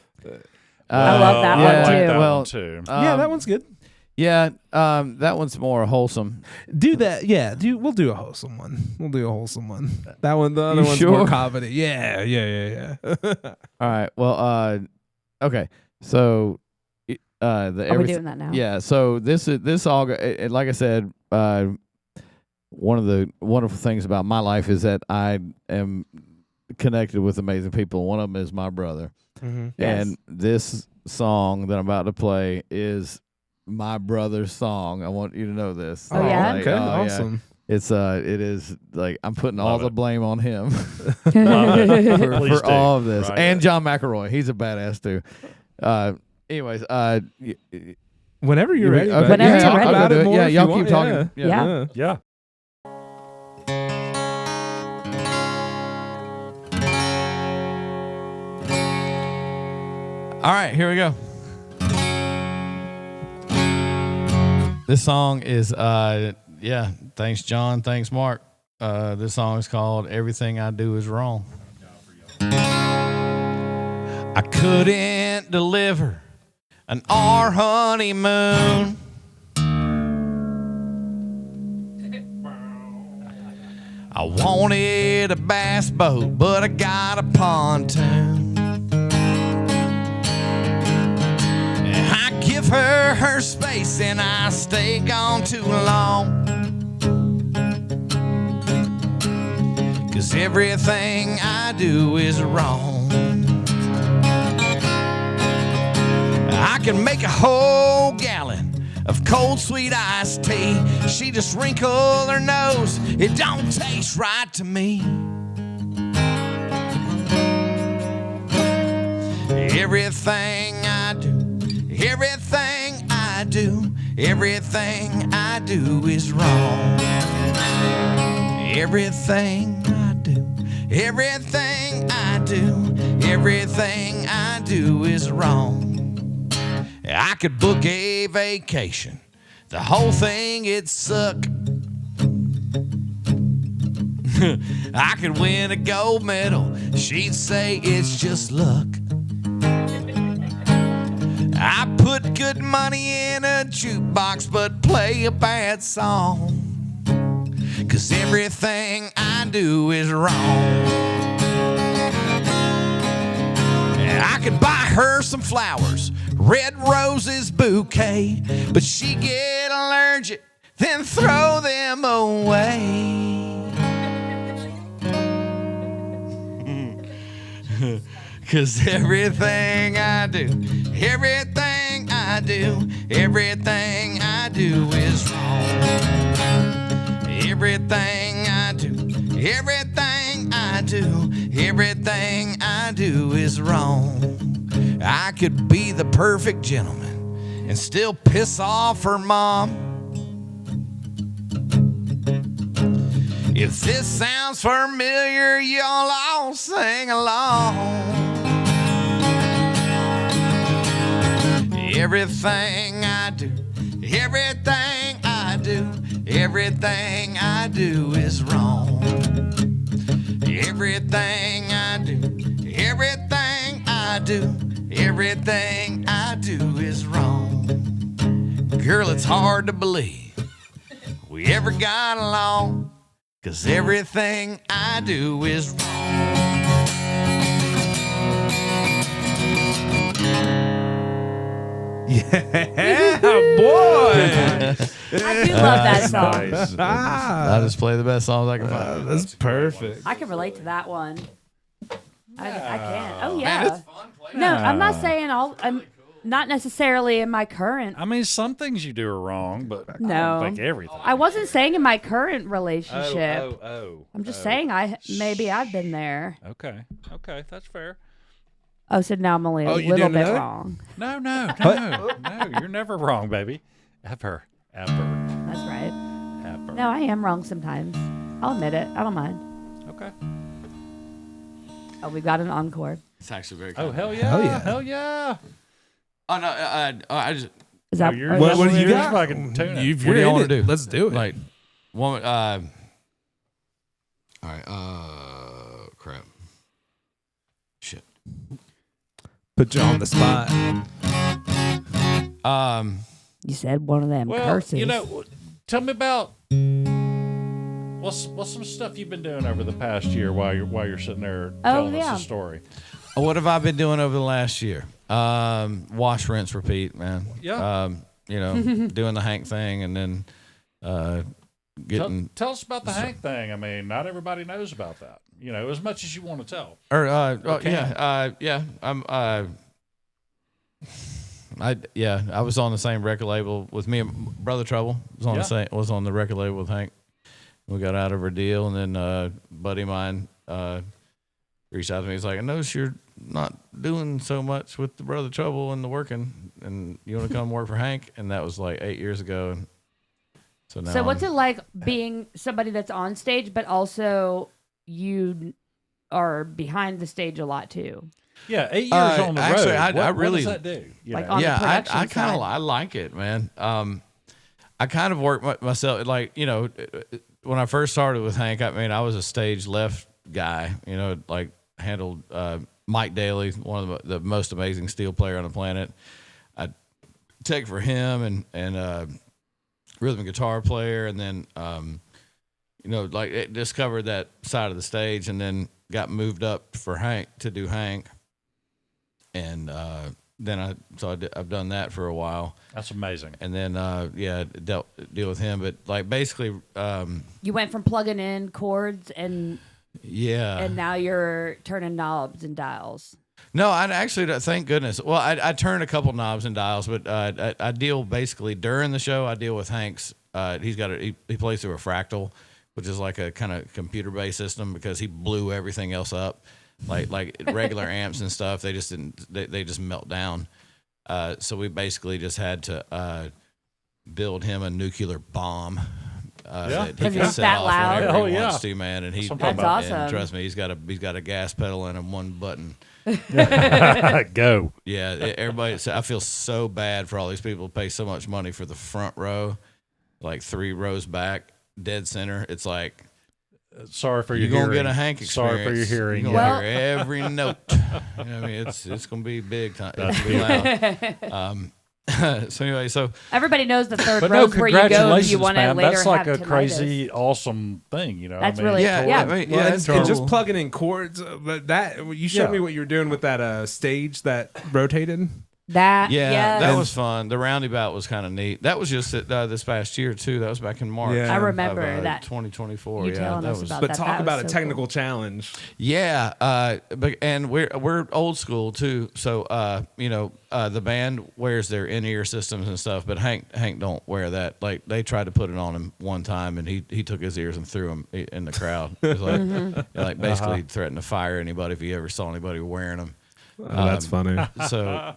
I love that I one, like too. that Well, one too. Yeah, that one's good. Yeah, that one's more wholesome. Do that. Yeah, we'll do a wholesome one. We'll do a wholesome one. That one, the other You one's sure? more comedy. Yeah. All right. Well, okay. So, the Are we everything. doing that now? Yeah. So this all like I said, one of the wonderful things about my life is that I am connected with amazing people. One of them is my brother, Mhm. Yes. and this song that I'm about to play is my brother's song. I want you to know this. Oh, yeah? Like, Okay, oh, yeah. awesome. It's it is like I'm putting all Love the it. blame on him Love it. for Please do. all of this, Right. and John McElroy. He's a badass too. Anyways, Whenever you're ready. okay, bud. Whenever You you're talk ready. about I'll do it it. more Yeah, if y'all you keep want. talking. Yeah. Yeah. All right, here we go. This song is thanks John, thanks Mark. This song is called Everything I Do Is Wrong. I couldn't deliver our honeymoon. I wanted a bass boat, but I got a pontoon. I give her space and I stay gone too long. 'Cause everything I do is wrong. I can make a whole gallon of cold sweet iced tea. She just wrinkle her nose, it don't taste right to me. Everything I do, everything I do, everything I do is wrong. Everything I do, everything I do, everything I do is wrong. I could book a vacation, the whole thing it'd suck. I could win a gold medal, she'd say it's just luck. I put good money in a jukebox but play a bad song. 'Cause everything I do is wrong. I could buy her some flowers, red roses bouquet, but she get allergic, then throw them away. 'Cause everything I do, everything I do, everything I do is wrong. Everything I do, everything I do, everything I do is wrong. I could be the perfect gentleman and still piss off her mom. If this sounds familiar, y'all all sing along. Everything I do, everything I do, everything I do is wrong. Everything I do, everything I do, everything I do is wrong. Girl, it's hard to believe we ever got along, 'cause everything I do is wrong. Yeah, boy. I do love that song. Nice. I just play the best songs I can find. That's perfect. I can relate to that one. I can. Oh Man, yeah. it's fun playing. No, I'm not saying all. I'm not necessarily in my current. I mean, some things you do are wrong, but I No. don't think everything. I wasn't saying in my current relationship. Oh. I'm just saying maybe I've been there. Okay, that's fair. Oh, so now I'm only a Oh, you little doing bit another? wrong. No, you're never wrong, baby. Ever. That's right. No, I am wrong sometimes. I'll admit it. I don't mind. Okay. Oh, we've got an encore. It's actually very Oh, cool. hell yeah. Hell yeah. Hell yeah. Oh, no, I just, Is that you're- are What do you You're got? fucking tune it. You're What do you in wanna it. do? Let's do it. Like, one, all right, crap. Shit. Put you on the spot. you said one of them Well, curses? you know, tell me about what's some stuff you've been doing over the past year while you're sitting there telling us the story. What have I been doing over the last year? Wash, rinse, repeat, man. Yeah. You know, doing the Hank thing, and then getting. Tell us about the Hank thing. I mean, not everybody knows about that. You know, as much as you want to tell. Or Okay. yeah. I was on the same record label with me and Brother Trouble. Was on the record label with Hank. We got out of our deal, and then a buddy of mine reached out to me. He's like, "I noticed you're not doing so much with the Brother Trouble and the working, and you want to come work for Hank?" And that was like 8 years ago. And so now. So what's it like being somebody that's on stage, but also you are behind the stage a lot too? Yeah, 8 years on the actually, road. I what really does that do? You Like know? on the yeah, production I kind of side. I like it, man. I kind of work myself, like, you know, when I first started with Hank. I mean, I was a stage left guy, you know, like handled Mike Daly, one of the most amazing steel player on the planet. I take for him and rhythm guitar player, and then you know, like it discovered that side of the stage, and then got moved up for Hank to do Hank, and then I've done that for a while, That's amazing. and then deal with him, but like basically You went from plugging in chords and now you're turning knobs and dials. No, I actually, thank goodness. Well, I turn a couple knobs and dials, but I deal basically during the show. I deal with Hank's. He plays through a Fractal, which is like a kind of computer-based system, because he blew everything else up, like regular amps and stuff. They just didn't. They just melt down. So we basically just had to build him a nuclear bomb. That he Because can he's set that off loud? whenever Hell he yeah. wants to, man. And he, That's awesome. And trust me, he's got a gas pedal and one button. Go. Yeah, everybody. I feel so bad for all these people who pay so much money for the front row, like 3 rows back, dead center. It's like, Sorry for your you're hearing. gonna get a Hank experience. Sorry for your hearing. You're Yeah. gonna hear every note. You know what I mean, it's gonna be big time. It's gonna be loud. So anyway, Everybody knows the third But no, rows where you go if congratulations, you want to man. later That's like have a tinnitus. crazy, awesome thing. You know, That's I mean, really yeah, cool. yeah, Yeah. I mean, Well, yeah, and, it's and cool. just plugging in chords, but that you showed Yeah. me what you were doing with that stage that rotated. That Yeah, that yes. was fun. The roundabout was kind of neat. That was just this past year too. That was back in March. Yeah. I remember that. 2024. You yeah, telling that us was. about But that. talk That about was a so technical challenge. Yeah, and we're old school too. So you know, the band wears their in-ear systems and stuff, but Hank don't wear that. Like they tried to put it on him one time, and he took his ears and threw them in the crowd. It was like, like basically threatened to fire anybody if he ever saw anybody wearing them. Oh, that's funny. So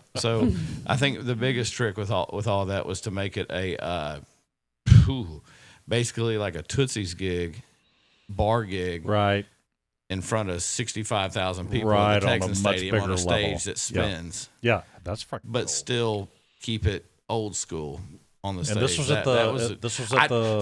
I think the biggest trick with all that was to make it a basically like a Tootsie's gig, bar gig Right. in front of 65,000 people Right, at the on a Texan much Stadium on bigger a stage level. that spins, Yeah, that's fucking but cool. still keep it old school on the stage. And this was at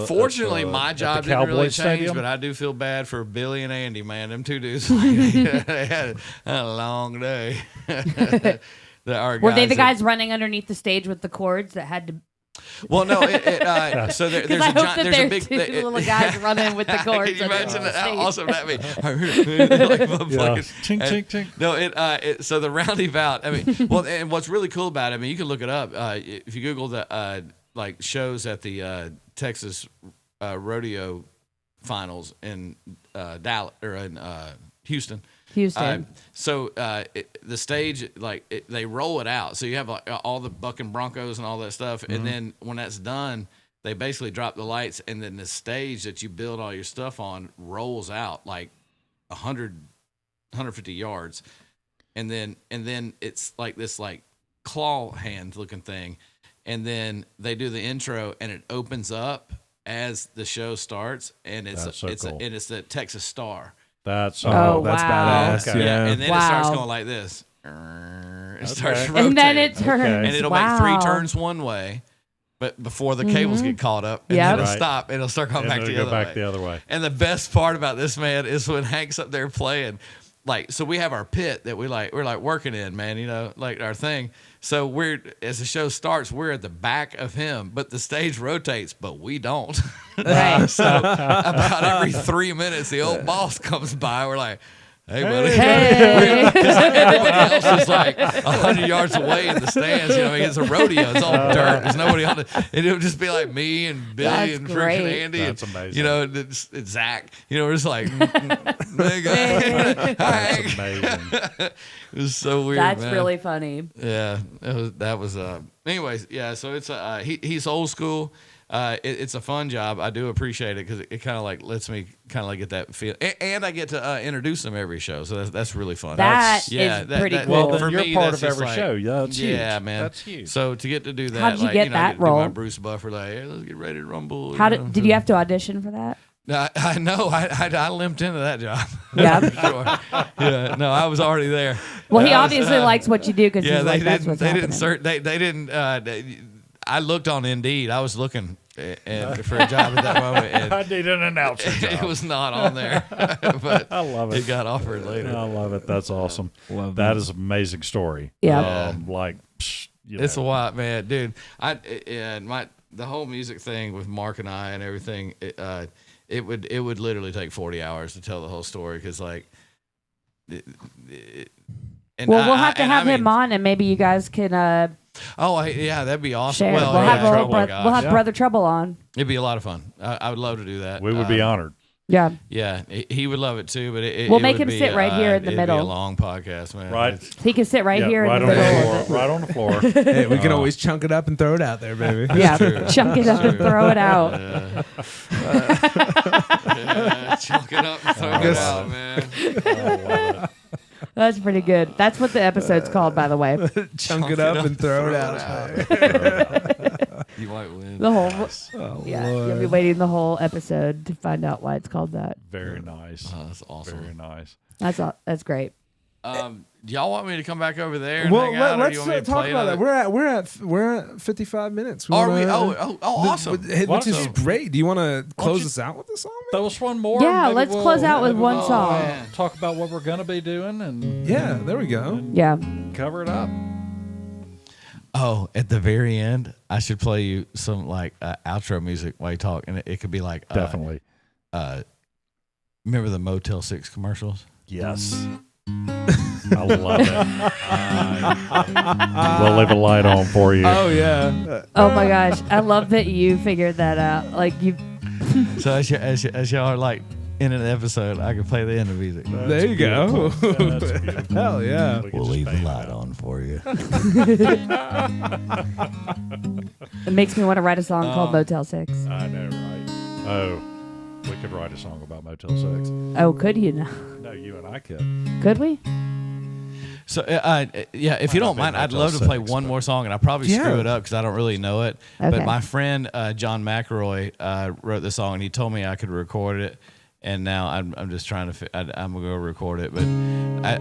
Fortunately, at my the job didn't really Cowboy change, Stadium? but I do feel bad for Billy and Andy, man. Them two dudes, they had a long day. Were they the guys running underneath the stage with the cords that had to? Well, no. So there's Because I hope that there's a there's big two little guys running with the cords. Can you underneath imagine the how stage. awesome that be? Yeah. Chink, chink, chink. No, so the roundabout. I mean, well, and what's really cool about it, I mean, you can look it up if you Google the like shows at the Texas rodeo finals in Dallas or in Houston. So the stage, like they roll it out. So you have like all the bucking Broncos and all that stuff, and then when that's done, they basically drop the lights, and then the stage that you build all your stuff on rolls out like 150 yards, and then it's like this like claw hand looking thing, and then they do the intro, and it opens up as the show starts, and it's the Texas Star. That's Oh, that's wow. badass. Okay. Yeah. And then it starts going like this. It starts rotating. And then it turns. Okay. And it'll wow. make 3 turns one way, but before the cables get caught up, and Yep. then it'll Right. stop, and it'll start going back it'll the go other back way. the other way. And the best part about this, man, is when Hank's up there playing. Like, so we have our pit that we're like working in, man, you know, like our thing. So as the show starts, we're at the back of him, but the stage rotates, but we don't. Right. So about every 3 minutes, the old boss comes by. We're like, hey, buddy. Hey. Because everybody else is like 100 yards away in the stands. You know, I mean, it's a rodeo. It's all dirt. There's nobody on it. And it would just be like me and Billy That's and great. freaking Andy. That's and, amazing. You know, it's Zach. You know, we're just like, hey, guys. That's amazing. It was so weird. That's man. really funny. Yeah, that was. Anyways, yeah. So it's he's old school. It's a fun job. I do appreciate it because it kind of like lets me kind of like get that feel, and I get to introduce them every show. So that's really fun. That is pretty cool. Well, then for you're me, part that's of just every like- show. Yeah, that's huge. Yeah, man. That's huge. So to get to do that, How did you like, get you know, that I get to do my role? Bruce Buffer, like, hey, let's get ready to rumble. How you know? did you have to audition for that? I know. I limped into that job. Yeah. For sure. Yeah. No, I was already there. Well, he I was, obviously likes what you do because Yeah, he's they like, that's didn't. what's They happening. didn't. I looked on Indeed. I was looking and for a job at that moment, I and need an announcer it job. was not on there. But I love it. it got offered later. I love it. That's awesome. Love That is an amazing story. Yeah. Like, psh, you It's a know. lot, man, dude. The whole music thing with Mark and I and everything. It would literally take 40 hours to tell the whole story because like. And Well, we'll have to and have I him mean- on, and maybe you guys can yeah, that'd be awesome. share. Well, we'll yeah, have, oh my gosh. we'll have Yeah. Brother Trouble on. It'd be a lot of fun. I would love to do that. We would be honored. Yeah. Yeah, he would love it too. But We'll it make would him be, sit right here in the it'd middle. Be a long podcast, man. Right. It's- He can sit right Yeah, here right in the on the middle floor. of it. Right on the floor. Hey, we can always chunk it up and throw it out there, baby. Yeah, true. chunk it up and throw it out. Yeah, chunk it up and throw it guess- out, man. I love it. That's pretty good. That's what the episode's called, by the way. Chunk it up and throw it out. You might win. The whole, Oh, yeah, Lord. you'll be waiting the whole episode to find out why it's called that. Very nice. Oh, that's awesome. Very nice. That's great. Do y'all want me to come back over there? And Well, hang out, or do let's you want me to talk play about that. another- We're at 55 minutes. Are we? wanna- Oh, awesome. Which is Awesome. great. Do you want to close you- us out with a song? man? Throw us one more. Yeah, maybe let's close out with maybe one we'll, song. man. Talk about what we're going to be doing and Yeah, there we go. Yeah. cover it up. Oh, at the very end, I should play you some like outro music while you talk, and it could be like Definitely. Remember the Motel 6 commercials? Yes. I love it. We'll leave a light on for you. Oh, yeah. Oh my gosh, I love that you figured that out. Like you. So as y'all are like in an episode, I can play the end of music. There you go. That's beautiful. Hell yeah. We can just fade it out. on for you. It makes me want to write a song called Motel 6. I know, right? Oh, we could write a song about Motel 6. Oh, could you now? No, you and I could. Could we? So yeah, if you don't Might not mind, be I'd love to Motel play 6, one but- more song, and I'll probably Yeah. screw it up because I don't really know it. Okay. But my friend John McElroy wrote the song, and he told me I could record it. And now I'm just trying to. I'm gonna go record it. But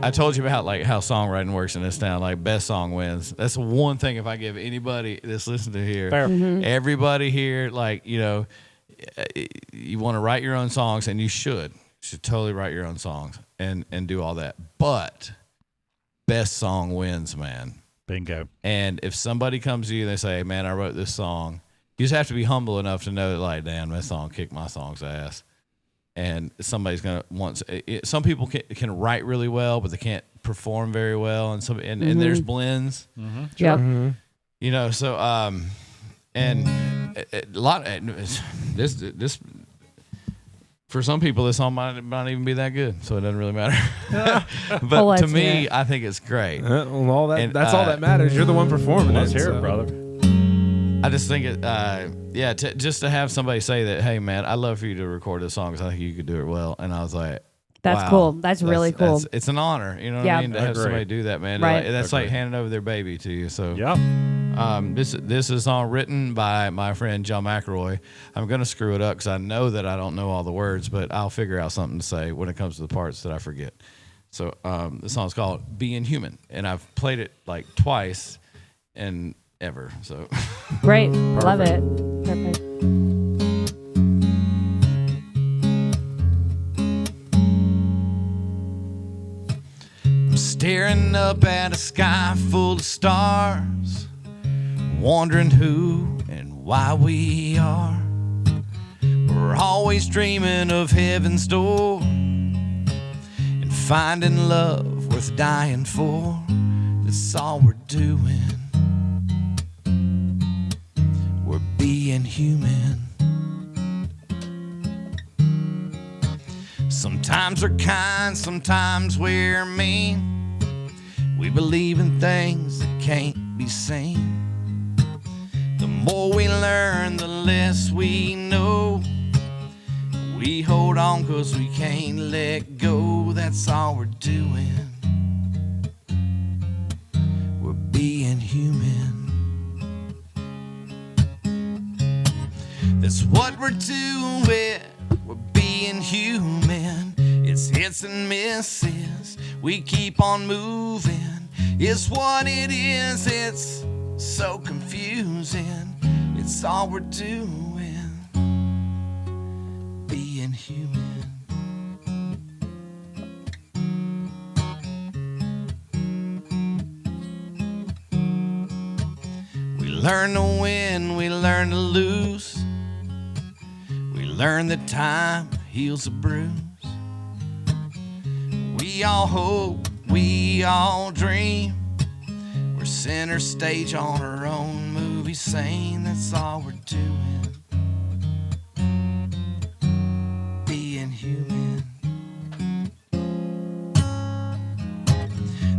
I told you about like how songwriting works in this town. Like best song wins. That's the one thing. If I give anybody that's listening to here, Fair. everybody here, like you want to write your own songs, and you should totally write your own songs and do all that. But best song wins, man. Bingo. And if somebody comes to you and they say, hey, man, I wrote this song, you just have to be humble enough to know that, like, damn, that song kicked my song's ass. And somebody's going to want some people can write really well, but they can't perform very well. And and there's blends. Yep. You know, so, and a lot of this, for some people, this song might not even be that good, so it doesn't really matter. But Well, to me, I think it's great. Well, all that, And, that's all that matters. You're the one performing Let's it. hear so. it, brother. I just think it, just to have somebody say that, hey, man, I'd love for you to record this song because I think you could do it well. And I was like, That's wow, cool. That's really cool. It's an honor, you know what Yeah. I mean, to I have agree. somebody do that, man. Right. That's like Agree. handing over their baby to you. So Yeah. this is a song written by my friend John McElroy. I'm going to screw it up because I know that I don't know all the words, but I'll figure out something to say when it comes to the parts that I forget. So the song's called Being Human, and I've played it like twice and ever. So Great. Love it. Perfect. I'm staring up at a sky full of stars, wondering who and why we are. We're always dreaming of heaven's door and finding love worth dying for. That's all we're doing. We're being human. Sometimes we're kind, sometimes we're mean. We believe in things that can't be seen. The more we learn, the less we know. We hold on 'cause we can't let go. That's all we're doing. We're being human. That's what we're doing. We're being human. It's hits and misses. We keep on moving. It's what it is. It's so confusing. It's all we're doing. Being human. We learn to win. We learn to lose. We learn that time heals a bruise. We all hope, we all dream. We're center stage on our own movie scene. That's all we're doing. Being human.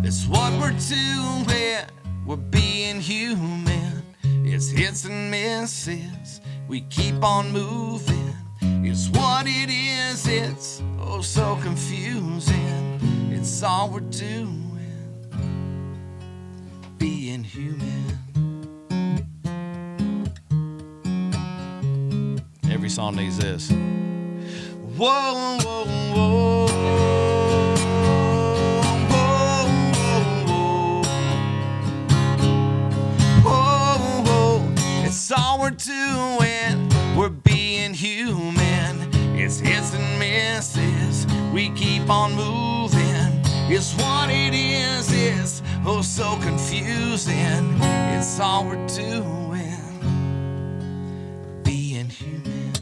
That's what we're doing. We're being human. It's hits and misses. We keep on moving. It's what it is. It's oh so confusing. It's all we're doing. Being human. Every song needs this. Whoa, whoa, whoa. It's all we're doing. We're being human. It's hits and misses. We keep on moving. It's what it is. It's oh so confusing. It's all we're doing. Being human.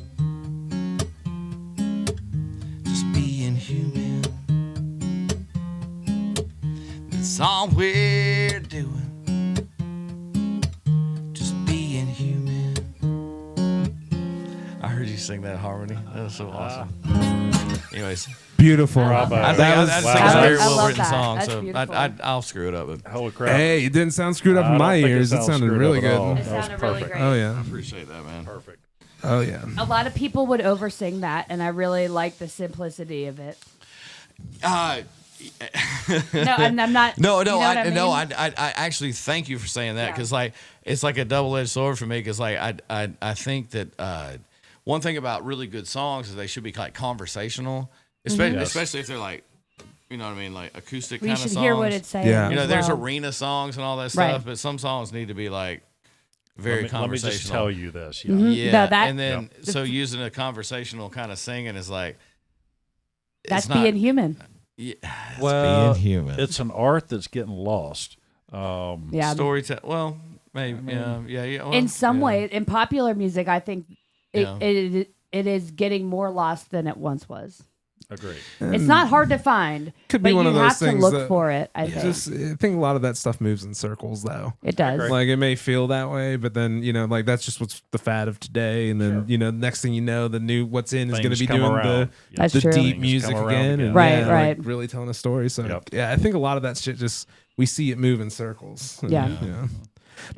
Just being human. That's all we're doing. I heard you sing that harmony. That was so awesome. Anyways, Beautiful. Bravo. I That think was- it's a very I well love written that. song, That's so beautiful. I'll screw it up. But Holy crap. Hey, it didn't sound screwed up I in don't my think ears. It sounds sounded screwed really up at all. good. It That was sounded really perfect. great. Oh yeah. I appreciate that, man. Perfect. Oh yeah. A lot of people would oversing that, and I really like the simplicity of it. No, I'm not. No, you know what I no. mean? I actually thank you for saying that Yeah. because like it's like a double-edged sword for me because like I think that one thing about really good songs is they should be like conversational, especially if they're like, you know what I mean, like acoustic We kind of should songs. hear what it's saying. Yeah. You know, as there's well. arena songs and all that Right. stuff, but some songs need to be like very Let me conversational. just tell you this. Yeah. Mhm. Yeah, No, that- and then so using a conversational kind of singing is like That's it's not, being human. Yeah, Well, being human. it's an art that's getting lost. Yeah. storytelling. Well, maybe yeah. Well, In some yeah. way, in popular music, I think Yeah. it is getting more lost than it once was. Agreed. It's not hard to find, Could but be one you of those have to things look that for it. I think just I think a lot of that stuff moves in circles though. it does. agree. Like it may feel that way, but then like that's just what's the fad of today. And then next thing you know, the new what's in is going to Things be come doing around. That's the true. deep Things music come around again, and Right, like, right. really telling a story. So Yep. yeah, I think a lot of that shit just we see it move in circles. Yeah. yeah.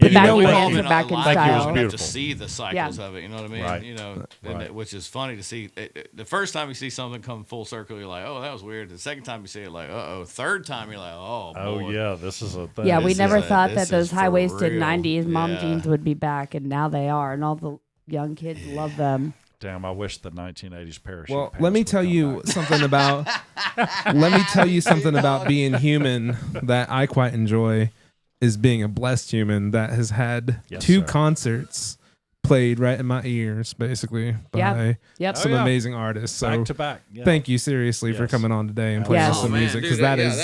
But you back know in what? days Even are back in like Thank you, it was style. have beautiful. to see the cycles of it. You know what I mean? Right. You know, Right. which is funny to see. The first time you see something come full circle, you're like, oh, that was weird. The second time you see it, like, third time you're like, oh, Oh boy. yeah, this is a thing. Yeah, we This never is- thought this that those is for high waisted real. 90s mom Yeah. jeans would be back, and now they are, and all the young kids love them. Damn, I wish the 1980s parachute. Well, pants let me would tell come you back. something about. Let me tell you something about being human that I quite enjoy. Is being a blessed human that has had Yes, two sir. concerts played right in my ears, basically by Yep. some Oh, yeah. amazing artists. So back to back. Yeah. thank you seriously for Yes. coming on today and Oh, playing Yeah. us some music because that is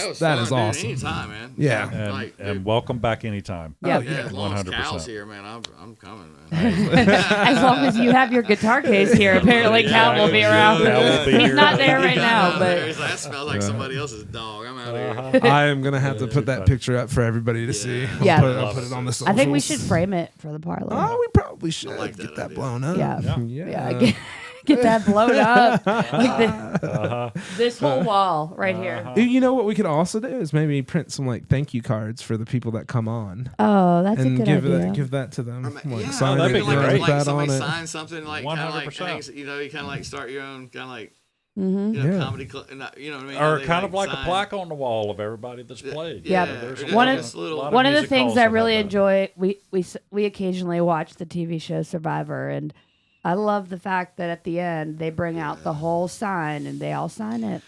awesome. Anytime, man. Yeah. And, Like, and welcome back anytime. Yeah. yeah, as long as 100%. Cal's here, man, I'm coming, man. As long as you have your guitar case here, apparently Cal will be Yeah, around. Cal will be He's here. not there right now, but He's like, that smells like somebody else's dog. I'm out of Uh-huh. here. I am gonna have to put that picture up for everybody to see. Yeah. I'll put it on the socials. I think we should frame it for the parlor. Oh, we probably should like that get that idea. blown up. Yeah. Yeah. Get that blown up. Like this whole wall right here. You know what we could also do is maybe print some like thank you cards for the people that come on Oh, that's a and good give idea. that to them. Like, Yeah, sign that'd it, be you know, great. with Like that somebody on it. sign something like kind of like 100%. hangs, you know, you kind of like start your own kind of like Mm-hmm. you know Yeah. comedy club, you know what I mean? Or They, kind of like a sign- plaque on the wall of everybody that's played. Yeah. There's a One lot of- a lot One of the music things halls I that really have that. enjoy, we occasionally watch the TV show Survivor, and I love the fact that at the end they bring out the whole sign and they all sign it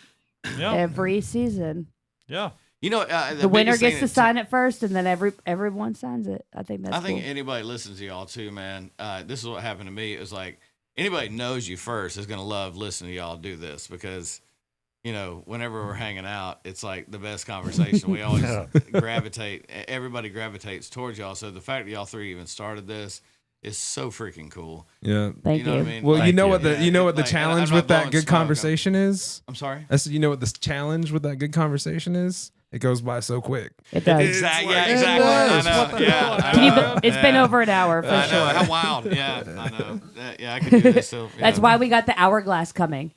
Yeah. every season. Yeah. You know, The winner biggest gets thing to that- sign it first, and then everyone signs it. I think that's I think cool. anybody listens to y'all too, man. This is what happened to me. It was like anybody knows you first is gonna love listening to y'all do this because, you know, whenever we're hanging out, it's like the best conversation. We always everybody gravitates towards y'all. So the fact that y'all three even started this is so freaking cool. Yeah. Thank You know you. what I mean? Well, Thank you know you. what the Yeah, what the like, challenge I'm not with that blowing good smoke up. conversation is? I'm sorry. I said, you know what the challenge with that good conversation is? It goes by so quick. It does. Exactly. Yeah, It exactly. I does. know. What the Yeah, I Can you? know. It's been over an hour for I know. sure. How wild. Yeah, I know. Yeah, I could do this. So, yeah. That's why we got the hourglass coming.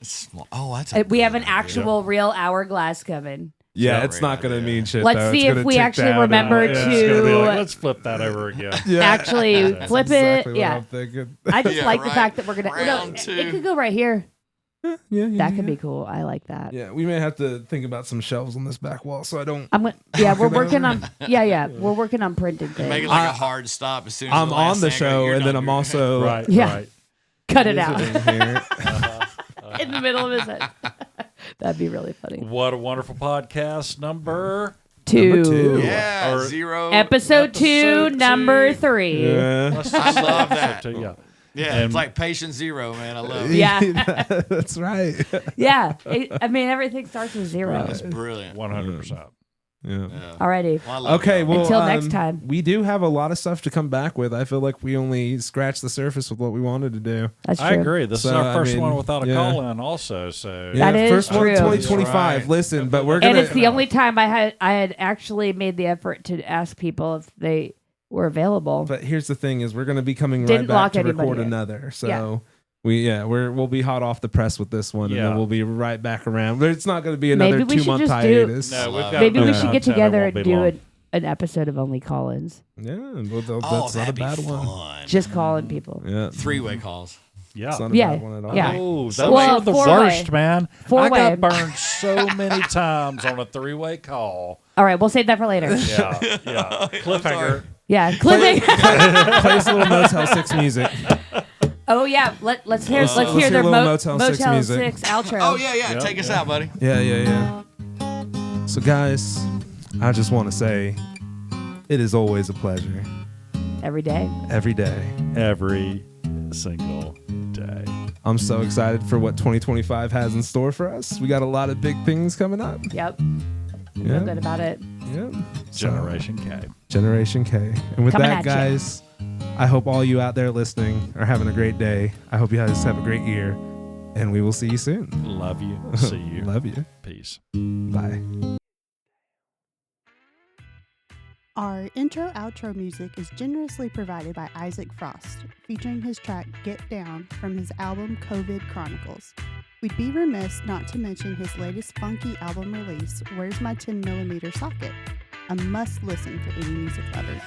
Oh, that's We have an actual real hourglass coming. Yeah, a it's great not going to idea. mean shit. Let's though. see It's if gonna we tick actually down remember and- It's gonna be like, to let's flip that over again. Yeah. actually That's flip exactly it. what Yeah. I'm thinking. I just Yeah, like the right. fact that we're gonna. Round It two. could go right here. Yeah, That could be cool. I like that. Yeah, we may have to think about some shelves on this back wall so I don't. I'm gonna. Yeah, we're Talking working over. on. Yeah, we're working on printing Make things. it like a hard stop as soon as I'm the last on the thing goes, show you're and then done. I'm also Right. Yeah. Right. Cut it out visiting here. in the middle of his head. That'd be really funny. What a wonderful podcast number. two. Yeah, Or- zero. Episode 2, Episode number 2. 3. Yeah. I love that. Yeah. Yeah, And- it's like patient zero, man. I love it. Yeah, That's right. yeah. I mean, everything starts with 0. It's brilliant. 100%. Yeah. Yeah. Alrighty. Well, I love Okay, y'all. well, Until next time. we do have a lot of stuff to come back with. I feel like we only scratched the surface with what we wanted to do. That's true. I agree. This is So, our I first mean, one without a yeah. call-in also. So That is first one, true. 2025. Right. Listen, but we're gonna. And it's the only time I had actually made the effort to ask people if they were available. But here's the thing: is we're gonna be coming right Didn't back lock to anybody record in. another. So. Yeah. We'll be hot off the press with this one, and Yeah. then we'll be right back around. But it's not going to be another Maybe we should 2-month just hiatus. No, we've got Maybe we enough should get content. It together won't and be do long. an episode of only call-ins. Yeah, well, Oh, that's not a that'd be bad one. fun. Just calling people. Yeah, Three-way calls. Yeah. it's not a Yeah, bad one at all. yeah. Oh, those Well, are the four-way. worst, man. I Four-way. got burned so many times on a three-way call. All right, we'll save that for later. Yeah, yeah. Cliffhanger. Yeah, clipping. Play us a little Motel 6 music. Oh yeah, let's hear Let's let's hear hear a their little Motel 6 music. 6 outro. Oh yeah, yeah. Yep, Take us yeah. out, buddy. Yeah. So guys, I just want to say it is always a pleasure. Every day. Every day. Every single day. I'm so excited for what 2025 has in store for us. We got a lot of big things coming up. Yep. Yeah. Feel good about it. Yeah. So, Generation K. Generation K. And with Coming that, at ya. guys, I hope all you out there listening are having a great day. I hope you guys have a great year. And we will see you soon. Love you. See you. Love you. Peace. Bye. Our intro-outro music is generously provided by Isaac Frost, featuring his track Get Down from his album COVID Chronicles. We'd be remiss not to mention his latest funky album release, Where's My 10mm Socket? A must listen for any music lover.